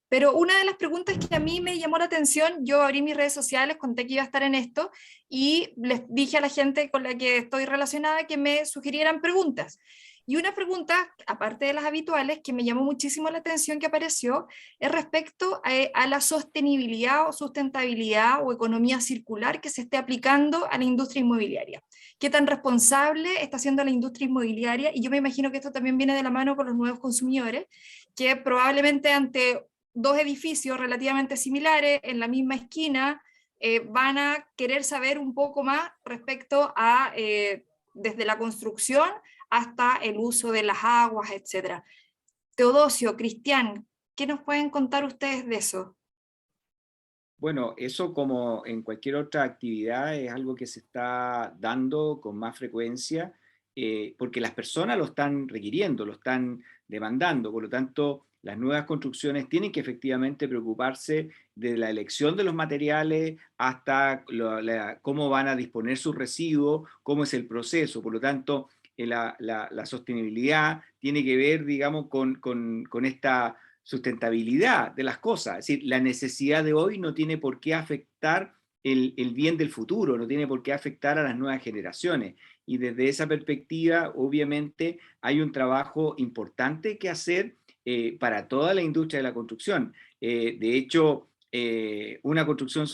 Pero una de las preguntas que a mí me llamó la atención, yo abrí mis redes sociales, conté que iba a estar en esto y les dije a la gente con la que estoy relacionada que me sugirieran preguntas. Y una pregunta, aparte de las habituales, que me llamó muchísimo la atención que apareció, es respecto a la sostenibilidad o sustentabilidad o economía circular que se esté aplicando a la industria inmobiliaria. ¿Qué tan responsable está siendo la industria inmobiliaria? Y yo me imagino que esto también viene de la mano con los nuevos consumidores, que probablemente ante dos edificios relativamente similares en la misma esquina, van a querer saber un poco más respecto a, desde la construcción hasta el uso de las aguas, etc. Teodosio, Cristian, ¿qué nos pueden contar ustedes de eso? Bueno, eso, como en cualquier otra actividad, es algo que se está dando con más frecuencia, porque las personas lo están requiriendo, lo están demandando. Por lo tanto, las nuevas construcciones tienen que efectivamente preocuparse de la elección de los materiales hasta cómo van a disponer sus residuos, cómo es el proceso. Por lo tanto, la sostenibilidad tiene que ver, digamos, con esta sustentabilidad de las cosas. Es decir, la necesidad de hoy no tiene por qué afectar el bien del futuro, no tiene por qué afectar a las nuevas generaciones. Y desde esa perspectiva, obviamente, hay un trabajo importante que hacer para toda la industria de la construcción. De hecho, una construcción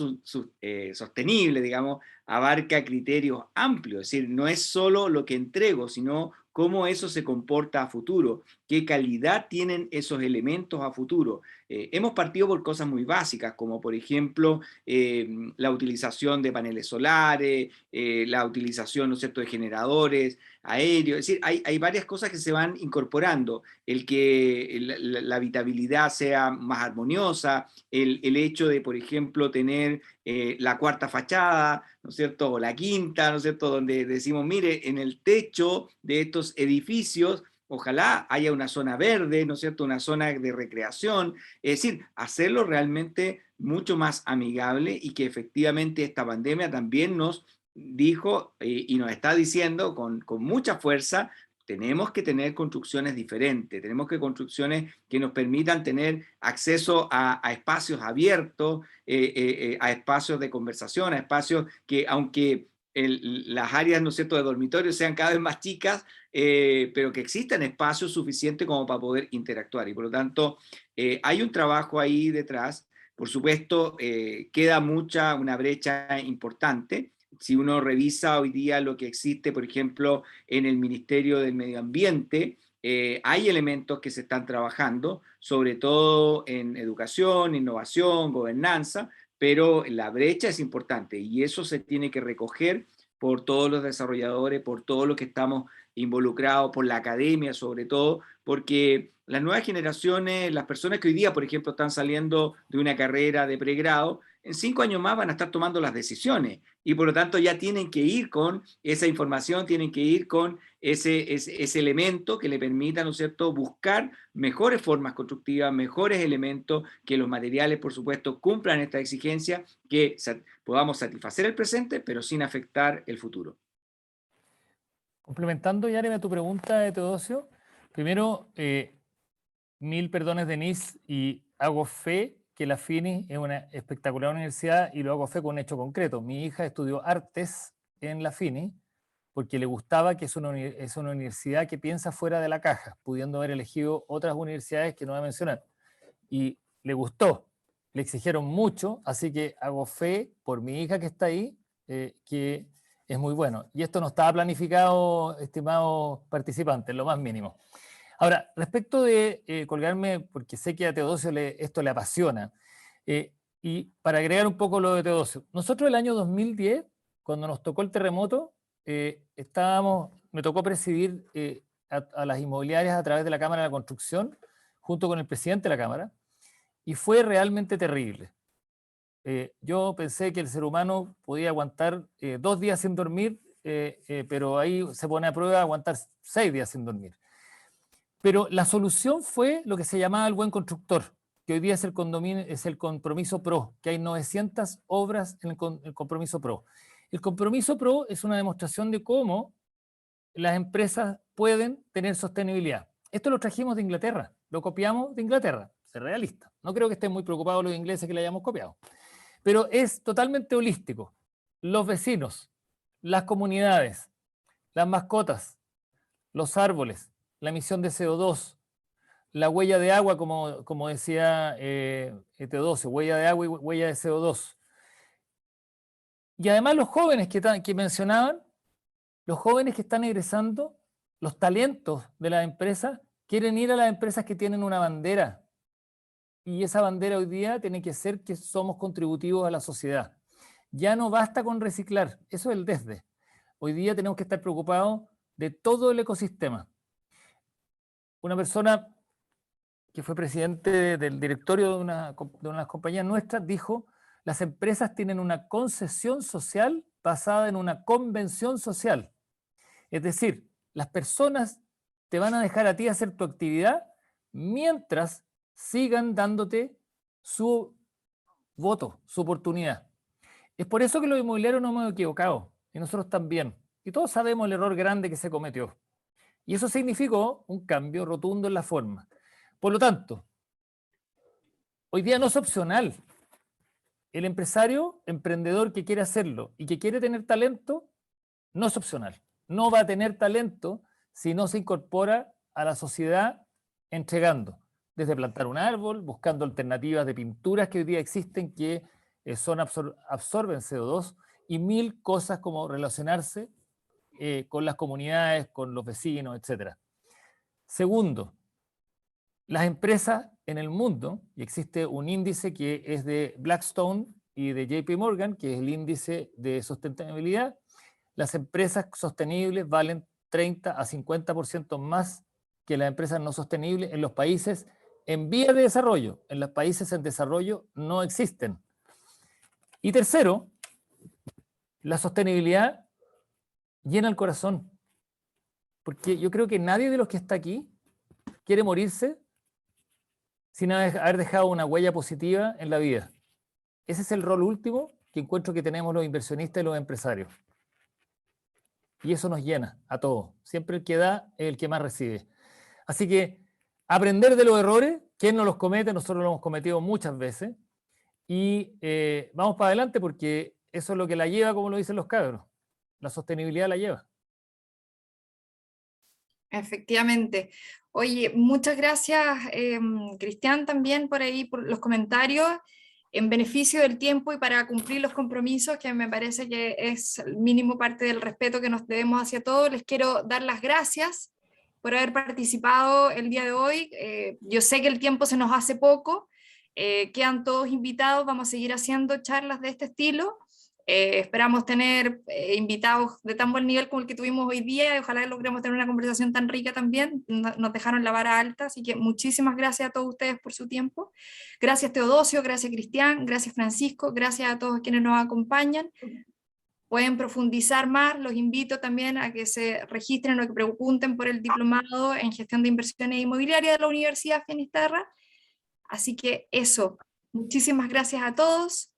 sostenible, digamos, abarca criterios amplios, es decir, no es solo lo que entrego, sino cómo eso se comporta a futuro. qué calidad tienen esos elementos a futuro. Hemos partido por cosas muy básicas, como por ejemplo la utilización de paneles solares, la utilización, ¿no es cierto?, de generadores aéreos. Es decir, hay varias cosas que se van incorporando. El que la habitabilidad sea más armoniosa, el hecho de, por ejemplo, tener la cuarta fachada, ¿no es cierto?, o la quinta, ¿no es cierto?, donde decimos, mire, en el techo de estos edificios ojalá haya una zona verde, ¿no es cierto?, una zona de recreación, es decir, hacerlo realmente mucho más amigable, y que efectivamente esta pandemia también nos dijo y nos está diciendo con mucha fuerza: tenemos que tener construcciones diferentes, tenemos que construcciones que nos permitan tener acceso a espacios abiertos, a espacios de conversación, a espacios que, aunque las áreas, ¿no es cierto?, de dormitorio sean cada vez más chicas, pero que existan espacios suficientes como para poder interactuar. Y por lo tanto, hay un trabajo ahí detrás. Por supuesto, queda una brecha importante. Si uno revisa hoy día lo que existe, por ejemplo, en el Ministerio del Medio Ambiente, hay elementos que se están trabajando, sobre todo en educación, innovación, gobernanza, pero la brecha es importante, y eso se tiene que recoger por todos los desarrolladores, por todos los que estamos involucrados, por la academia sobre todo, porque las nuevas generaciones, las personas que hoy día, por ejemplo, están saliendo de una carrera de pregrado, en 5 años más van a estar tomando las decisiones, y por lo tanto ya tienen que ir con esa información, tienen que ir con ese elemento que le permita, ¿no es cierto?, buscar mejores formas constructivas, mejores elementos, que los materiales, por supuesto, cumplan esta exigencia, que podamos satisfacer el presente, pero sin afectar el futuro. Complementando, Yarem, a tu pregunta, Teodosio, primero, mil perdones, Denise, y hago fe que la FINI es una espectacular universidad, y lo hago fe con un hecho concreto. Mi hija estudió artes en la FINI porque le gustaba, que es una universidad que piensa fuera de la caja, pudiendo haber elegido otras universidades que no voy a mencionar. Y le gustó, le exigieron mucho, así que hago fe por mi hija que está ahí, que es muy bueno. Y esto no estaba planificado, estimados participantes, lo más mínimo. Ahora, respecto de colgarme, porque sé que a Teodosio esto le apasiona, y para agregar un poco lo de Teodosio, nosotros el año 2010, cuando nos tocó el terremoto, me tocó presidir a las inmobiliarias a través de la Cámara de la Construcción, junto con el presidente de la Cámara, y fue realmente terrible. Yo pensé que el ser humano podía aguantar 2 días sin dormir, pero ahí se pone a prueba aguantar 6 días sin dormir. Pero la solución fue lo que se llamaba el buen constructor, que hoy día es el compromiso PRO, que hay 900 obras en el compromiso PRO. El compromiso PRO es una demostración de cómo las empresas pueden tener sostenibilidad. Esto lo trajimos de Inglaterra, lo copiamos de Inglaterra, ser realista. No creo que estén muy preocupados los ingleses que le hayamos copiado, pero es totalmente holístico. Los vecinos, las comunidades, las mascotas, los árboles, la emisión de CO2, la huella de agua, como decía Teodosio, huella de agua y huella de CO2. Y además los jóvenes que mencionaban, los jóvenes que están egresando, los talentos de las empresas, quieren ir a las empresas que tienen una bandera. Y esa bandera hoy día tiene que ser que somos contributivos a la sociedad. Ya no basta con reciclar, eso es el desde. Hoy día tenemos que estar preocupados de todo el ecosistema. Una persona que fue presidente del directorio de una de las compañías nuestras dijo: las empresas tienen una concesión social basada en una convención social. Es decir, las personas te van a dejar a ti hacer tu actividad mientras sigan dándote su voto, su oportunidad. Es por eso que los inmobiliarios no hemos equivocado, y nosotros también. Y todos sabemos el error grande que se cometió. Y eso significó un cambio rotundo en la forma. Por lo tanto, hoy día no es opcional. El empresario, emprendedor que quiere hacerlo y que quiere tener talento, no es opcional. No va a tener talento si no se incorpora a la sociedad entregando, desde plantar un árbol, buscando alternativas de pinturas que hoy día existen que absorben CO2, y 1000 cosas como relacionarse con las comunidades, con los vecinos, etc. Segundo, las empresas en el mundo, y existe un índice que es de Blackstone y de JP Morgan, que es el índice de sustentabilidad, las empresas sostenibles valen 30 a 50% más que las empresas no sostenibles en los países en vías de desarrollo. En los países en desarrollo no existen. Y tercero, la sostenibilidad llena el corazón. Porque yo creo que nadie de los que está aquí quiere morirse sin haber dejado una huella positiva en la vida. Ese es el rol último que encuentro que tenemos los inversionistas y los empresarios. Y eso nos llena a todos. Siempre el que da es el que más recibe. Así que aprender de los errores, ¿quién no los comete? Nosotros lo hemos cometido muchas veces. Y vamos para adelante porque eso es lo que la lleva, como lo dicen los cabros. La sostenibilidad la lleva. Efectivamente. Oye, muchas gracias, Cristian, también por ahí, por los comentarios, en beneficio del tiempo y para cumplir los compromisos, que me parece que es el mínimo parte del respeto que nos debemos hacia todos. Les quiero dar las gracias por haber participado el día de hoy. Yo sé que el tiempo se nos hace poco, quedan todos invitados, vamos a seguir haciendo charlas de este estilo. Esperamos tener invitados de tan buen nivel como el que tuvimos hoy día y ojalá logremos tener una conversación tan rica también. Nos dejaron la vara alta, así que muchísimas gracias a todos ustedes por su tiempo. Gracias Teodosio, gracias Cristian, gracias Francisco, gracias a todos quienes nos acompañan. Pueden profundizar más, los invito también a que se registren o que pregunten por el diplomado en gestión de inversiones inmobiliarias de la Universidad Finisterra. Así que eso, muchísimas gracias a todos.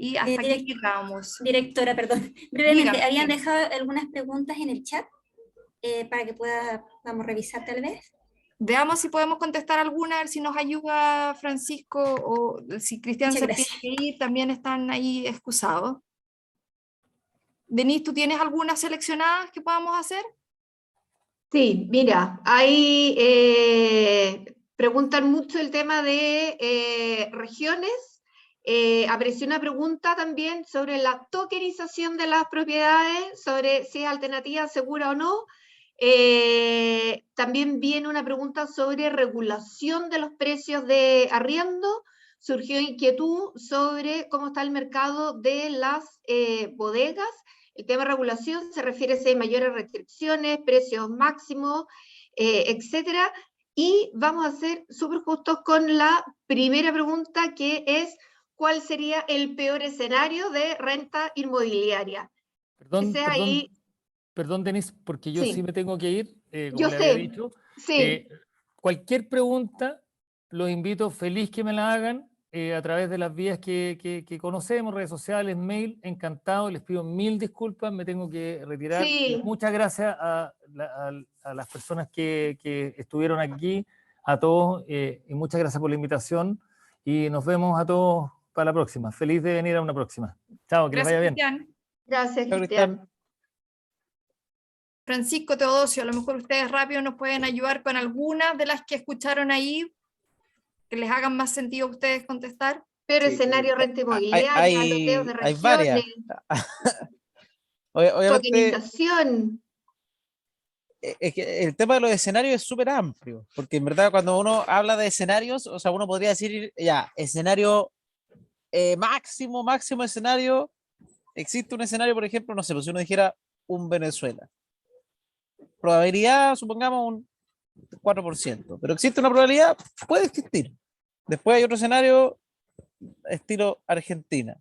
Y hasta aquí llegamos. Directora, perdón. Brevemente, Dígame. habían dejado algunas preguntas en el chat para que podamos revisar tal vez. Veamos si podemos contestar alguna, a ver si nos ayuda Francisco o si Cristian Muchas se gracias. tiene que ir, también están ahí excusados. Denise, ¿tú tienes algunas seleccionadas que podamos hacer? Sí, mira, ahí preguntan mucho el tema de regiones. Apareció una pregunta también sobre la tokenización de las propiedades, sobre si es alternativa segura o no. También viene una pregunta sobre regulación de los precios de arriendo. Surgió inquietud sobre cómo está el mercado de las bodegas. El tema de regulación se refiere a si hay mayores restricciones, precios máximos, etcétera. Y vamos a ser súper justos con la primera pregunta, que es ¿cuál sería el peor escenario de renta inmobiliaria? Perdón, Denise, porque yo sí me tengo que ir, como Yo le había sé, dicho. sí. Cualquier pregunta, los invito feliz que me la hagan a través de las vías que conocemos, redes sociales, mail, encantado. Les pido mil disculpas, me tengo que retirar. Sí. Muchas gracias a las personas que estuvieron aquí, a todos, y muchas gracias por la invitación. Y nos vemos a todos para la próxima. Feliz de venir a una próxima. Chao, que les vaya bien. Cristian. Gracias, Chao, Cristian. Francisco, Teodosio, a lo mejor ustedes rápido nos pueden ayudar con algunas de las que escucharon ahí, que les hagan más sentido a ustedes contestar. Pero Sí, escenario renta inmobiliaria, loteos de hay varias. regiones, Obviamente, tokenización. es que el tema de los escenarios es súper amplio, porque en verdad cuando uno habla de escenarios, o sea, uno podría decir, ya, escenario máximo escenario, existe un escenario, por ejemplo, no sé, pues si uno dijera un Venezuela. Probabilidad, supongamos, un 4%, pero existe una probabilidad, puede existir. Después hay otro escenario, estilo Argentina,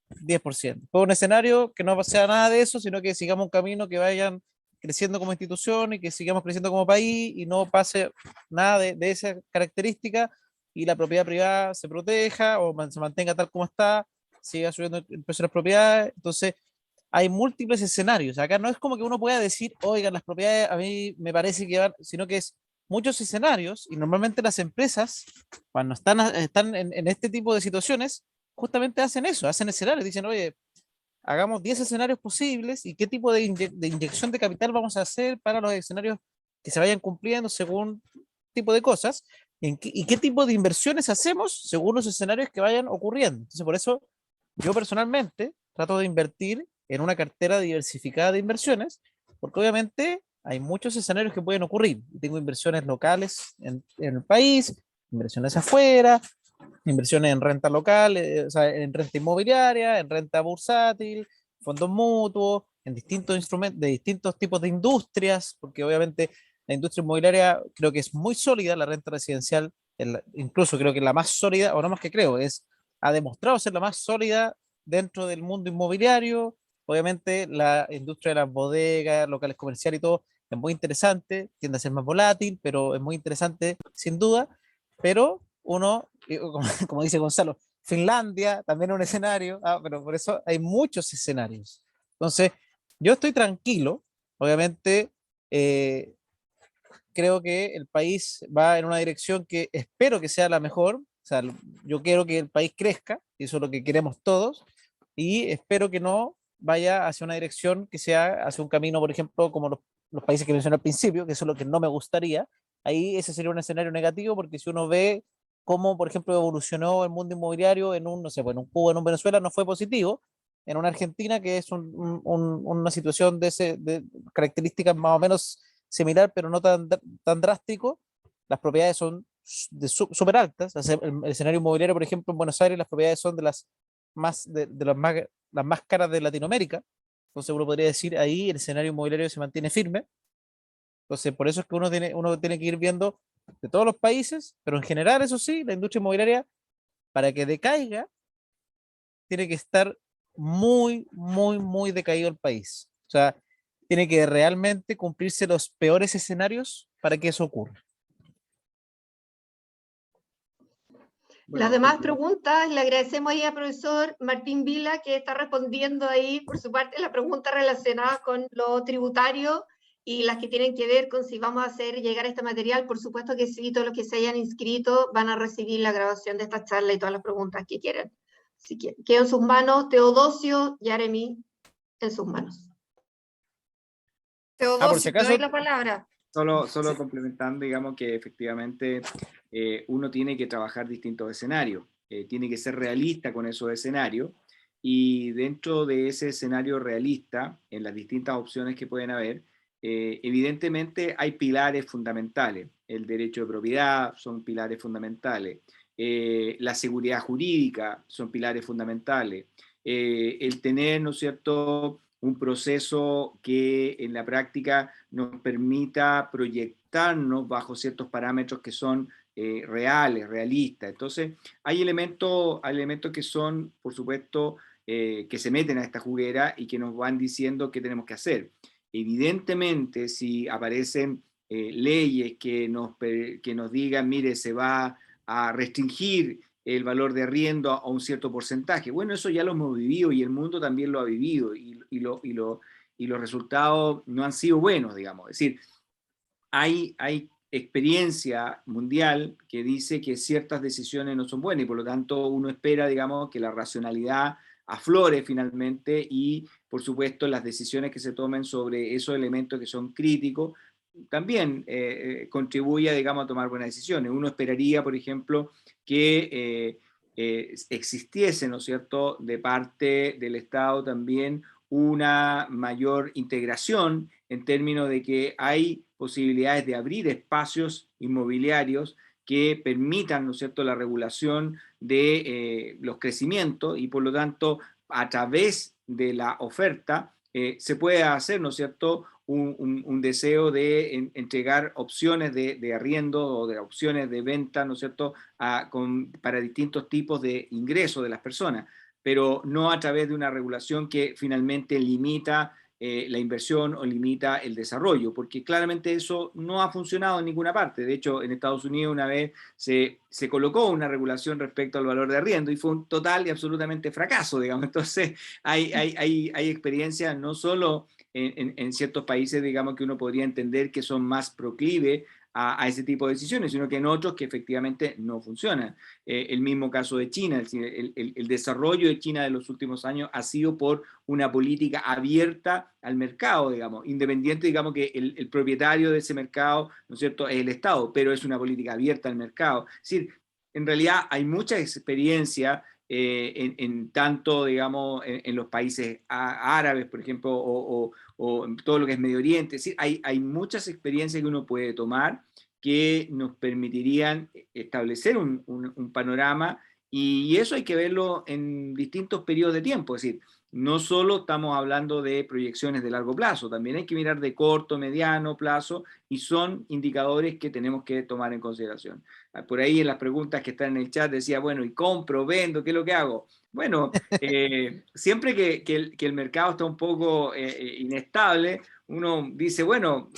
10%. Fue un escenario que no sea nada de eso, sino que sigamos un camino que vayan creciendo como institución y que sigamos creciendo como país y no pase nada de esa característica y la propiedad privada se proteja o se mantenga tal como está, siga subiendo el precio de las propiedades. Entonces, hay múltiples escenarios. Acá no es como que uno pueda decir, oigan, las propiedades a mí me parece que van, sino que es muchos escenarios y normalmente las empresas, cuando están en este tipo de situaciones, justamente hacen eso, hacen escenarios, dicen, oye, hagamos 10 escenarios posibles y qué tipo de inyección de capital vamos a hacer para los escenarios que se vayan cumpliendo según tipo de cosas y qué tipo de inversiones hacemos según los escenarios que vayan ocurriendo. Entonces, por eso yo personalmente trato de invertir en una cartera diversificada de inversiones, porque obviamente hay muchos escenarios que pueden ocurrir. Tengo inversiones locales en el país, inversiones afuera, inversiones en renta local, o sea, en renta inmobiliaria, en renta bursátil, fondos mutuos, en distintos instrumentos, de distintos tipos de industrias, porque obviamente la industria inmobiliaria creo que es muy sólida, la renta residencial, incluso creo que la más sólida, o no más que creo, ha demostrado ser la más sólida dentro del mundo inmobiliario. Obviamente la industria de las bodegas, locales comerciales y todo es muy interesante, tiende a ser más volátil, pero es muy interesante sin duda, pero uno, como dice Gonzalo, Finlandia también es un escenario, pero por eso hay muchos escenarios. Entonces, yo estoy tranquilo, obviamente, creo que el país va en una dirección que espero que sea la mejor, o sea, yo quiero que el país crezca, y eso es lo que queremos todos, y espero que no vaya hacia una dirección que sea hacia un camino, por ejemplo, como los países que mencioné al principio, que eso es lo que no me gustaría. Ahí ese sería un escenario negativo, porque si uno ve cómo, por ejemplo, evolucionó el mundo inmobiliario en un, no sé, bueno, en un Cuba, en un Venezuela, no fue positivo. En una Argentina, que es una situación de características más o menos similar, pero no tan drástico, las propiedades son súper altas. O sea, el escenario inmobiliario, por ejemplo, en Buenos Aires, las propiedades son las más caras de Latinoamérica. Entonces uno podría decir ahí el escenario inmobiliario se mantiene firme. Entonces por eso es que uno tiene que ir viendo de todos los países, pero en general, eso sí, la industria inmobiliaria, para que decaiga, tiene que estar muy, muy, muy decaído el país. O sea, tiene que realmente cumplirse los peores escenarios para que eso ocurra. Las demás preguntas le agradecemos ahí al profesor Martín Vila, que está respondiendo ahí, por su parte, las preguntas relacionadas con lo tributario y las que tienen que ver con si vamos a hacer llegar este material. Por supuesto que sí, todos los que se hayan inscrito van a recibir la grabación de esta charla y todas las preguntas que quieran. Así que quedo en sus manos, Teodosio y Aremi, en sus manos. Teodosio, por si acaso, te doy la palabra. Solo Sí. complementando, digamos que efectivamente uno tiene que trabajar distintos escenarios, tiene que ser realista con esos escenarios, y dentro de ese escenario realista, en las distintas opciones que pueden haber, evidentemente hay pilares fundamentales. El derecho de propiedad son pilares fundamentales, la seguridad jurídica son pilares fundamentales, el tener, ¿no es cierto?, un proceso que en la práctica nos permita proyectarnos bajo ciertos parámetros que son reales, realistas. Entonces, hay elementos que son, por supuesto, que se meten a esta juguera y que nos van diciendo qué tenemos que hacer. Evidentemente, si aparecen leyes que nos digan, mire, se va a restringir el valor de arriendo a un cierto porcentaje. Bueno, eso ya lo hemos vivido y el mundo también lo ha vivido, y los resultados no han sido buenos, digamos. Es decir, hay experiencia mundial que dice que ciertas decisiones no son buenas, y por lo tanto uno espera, digamos, que la racionalidad aflore finalmente, y por supuesto las decisiones que se tomen sobre esos elementos que son críticos también contribuya, digamos, a tomar buenas decisiones. Uno esperaría, por ejemplo, que existiese, ¿no es cierto?, de parte del Estado también una mayor integración en términos de que hay posibilidades de abrir espacios inmobiliarios que permitan, ¿no es cierto?, la regulación de los crecimientos, y por lo tanto, a través de la oferta, se puede hacer, ¿no es cierto?, un deseo de entregar opciones de arriendo o de opciones de venta, ¿no es cierto?, para distintos tipos de ingresos de las personas, pero no a través de una regulación que finalmente limita la inversión o limita el desarrollo, porque claramente eso no ha funcionado en ninguna parte. De hecho, en Estados Unidos una vez se colocó una regulación respecto al valor de arriendo y fue un total y absolutamente fracaso, digamos. Entonces, hay experiencias no solo en ciertos países, digamos, que uno podría entender que son más proclives a ese tipo de decisiones, sino que en otros que efectivamente no funcionan. El mismo caso de China, el desarrollo de China de los últimos años ha sido por una política abierta al mercado, digamos, independiente, digamos, que el propietario de ese mercado, ¿no es cierto?, es el Estado, pero es una política abierta al mercado. Es decir, en realidad hay mucha experiencia en tanto, digamos, en los países árabes, por ejemplo, o en todo lo que es Medio Oriente. Es decir, hay muchas experiencias que uno puede tomar que nos permitirían establecer un panorama, y eso hay que verlo en distintos periodos de tiempo. Es decir, no solo estamos hablando de proyecciones de largo plazo, también hay que mirar de corto, mediano plazo, y son indicadores que tenemos que tomar en consideración. Por ahí en las preguntas que están en el chat decía, bueno, ¿y compro, vendo? ¿Qué es lo que hago? Bueno, siempre que el mercado está un poco inestable, uno dice, bueno,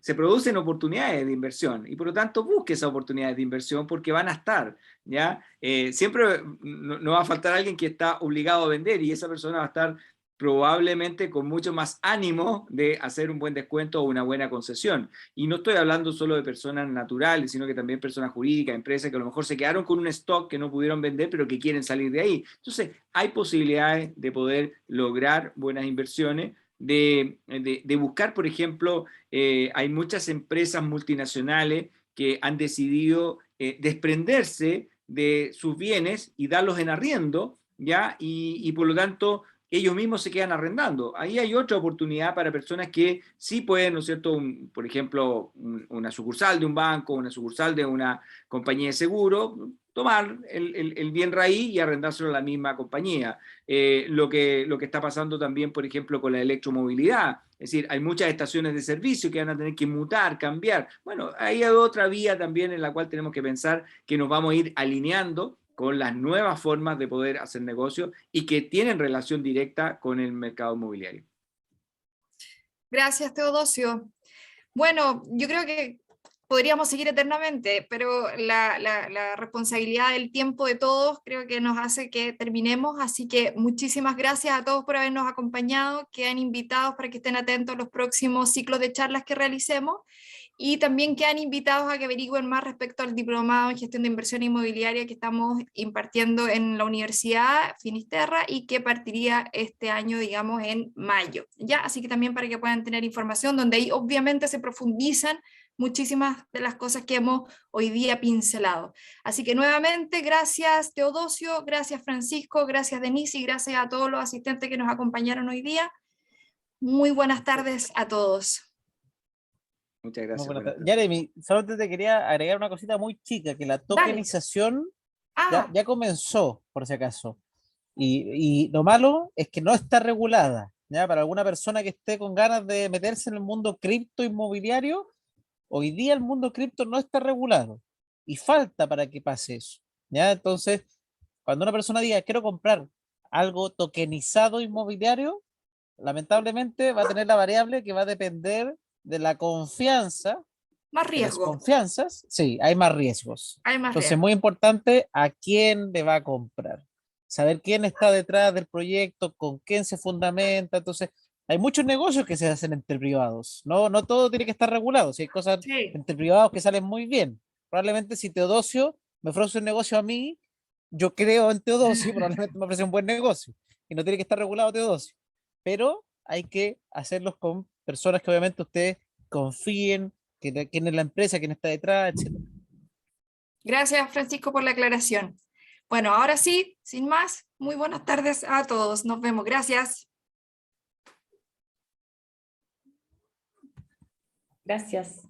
se producen oportunidades de inversión y por lo tanto busque esas oportunidades de inversión porque van a estar, ¿ya? Siempre no va a faltar alguien que está obligado a vender y esa persona va a estar probablemente con mucho más ánimo de hacer un buen descuento o una buena concesión. Y no estoy hablando solo de personas naturales, sino que también personas jurídicas, empresas que a lo mejor se quedaron con un stock que no pudieron vender, pero que quieren salir de ahí. Entonces, hay posibilidades de poder lograr buenas inversiones, de buscar, por ejemplo, hay muchas empresas multinacionales que han decidido desprenderse de sus bienes y darlos en arriendo, ¿ya? Y por lo tanto ellos mismos se quedan arrendando. Ahí hay otra oportunidad para personas que sí pueden, ¿no es cierto?, por ejemplo, una sucursal de un banco, una sucursal de una compañía de seguro, tomar el bien raíz y arrendárselo a la misma compañía. Lo que está pasando también, por ejemplo, con la electromovilidad. Es decir, hay muchas estaciones de servicio que van a tener que mutar, cambiar. Bueno, ahí hay otra vía también en la cual tenemos que pensar que nos vamos a ir alineando con las nuevas formas de poder hacer negocio y que tienen relación directa con el mercado inmobiliario. Gracias, Teodosio. Bueno, yo creo que podríamos seguir eternamente, pero la responsabilidad del tiempo de todos creo que nos hace que terminemos, así que muchísimas gracias a todos por habernos acompañado, quedan invitados para que estén atentos a los próximos ciclos de charlas que realicemos, y también quedan invitados a que averigüen más respecto al diplomado en gestión de inversión inmobiliaria que estamos impartiendo en la Universidad Finisterra y que partiría este año, digamos, en mayo, ¿ya? Así que también para que puedan tener información, donde ahí obviamente se profundizan muchísimas de las cosas que hemos hoy día pincelado. Así que nuevamente, gracias Teodosio, gracias Francisco, gracias Denise y gracias a todos los asistentes que nos acompañaron hoy día. Muy buenas tardes a todos. Muchas gracias. Bueno, Jeremy, solamente te quería agregar una cosita muy chica, que la tokenización ya comenzó, por si acaso. Y lo malo es que no está regulada. ¿Ya? Para alguna persona que esté con ganas de meterse en el mundo cripto inmobiliario, hoy día el mundo cripto no está regulado y falta para que pase eso. ¿Ya? Entonces, cuando una persona diga quiero comprar algo tokenizado inmobiliario, lamentablemente va a tener la variable que va a depender de la confianza. Más riesgo. Las confianzas, sí, hay más riesgos. Entonces, es muy importante a quién le va a comprar. Saber quién está detrás del proyecto, con quién se fundamenta. Entonces, hay muchos negocios que se hacen entre privados. No todo tiene que estar regulado. Si hay cosas entre privados que salen muy bien. Probablemente si Teodosio me ofrece un negocio a mí, yo creo en Teodosio, probablemente me ofrece un buen negocio. Y no tiene que estar regulado Teodosio. Pero hay que hacerlos con personas que obviamente ustedes confíen, quién es la empresa, quién está detrás, etc. Gracias, Francisco, por la aclaración. Bueno, ahora sí, sin más, muy buenas tardes a todos. Nos vemos. Gracias. Gracias.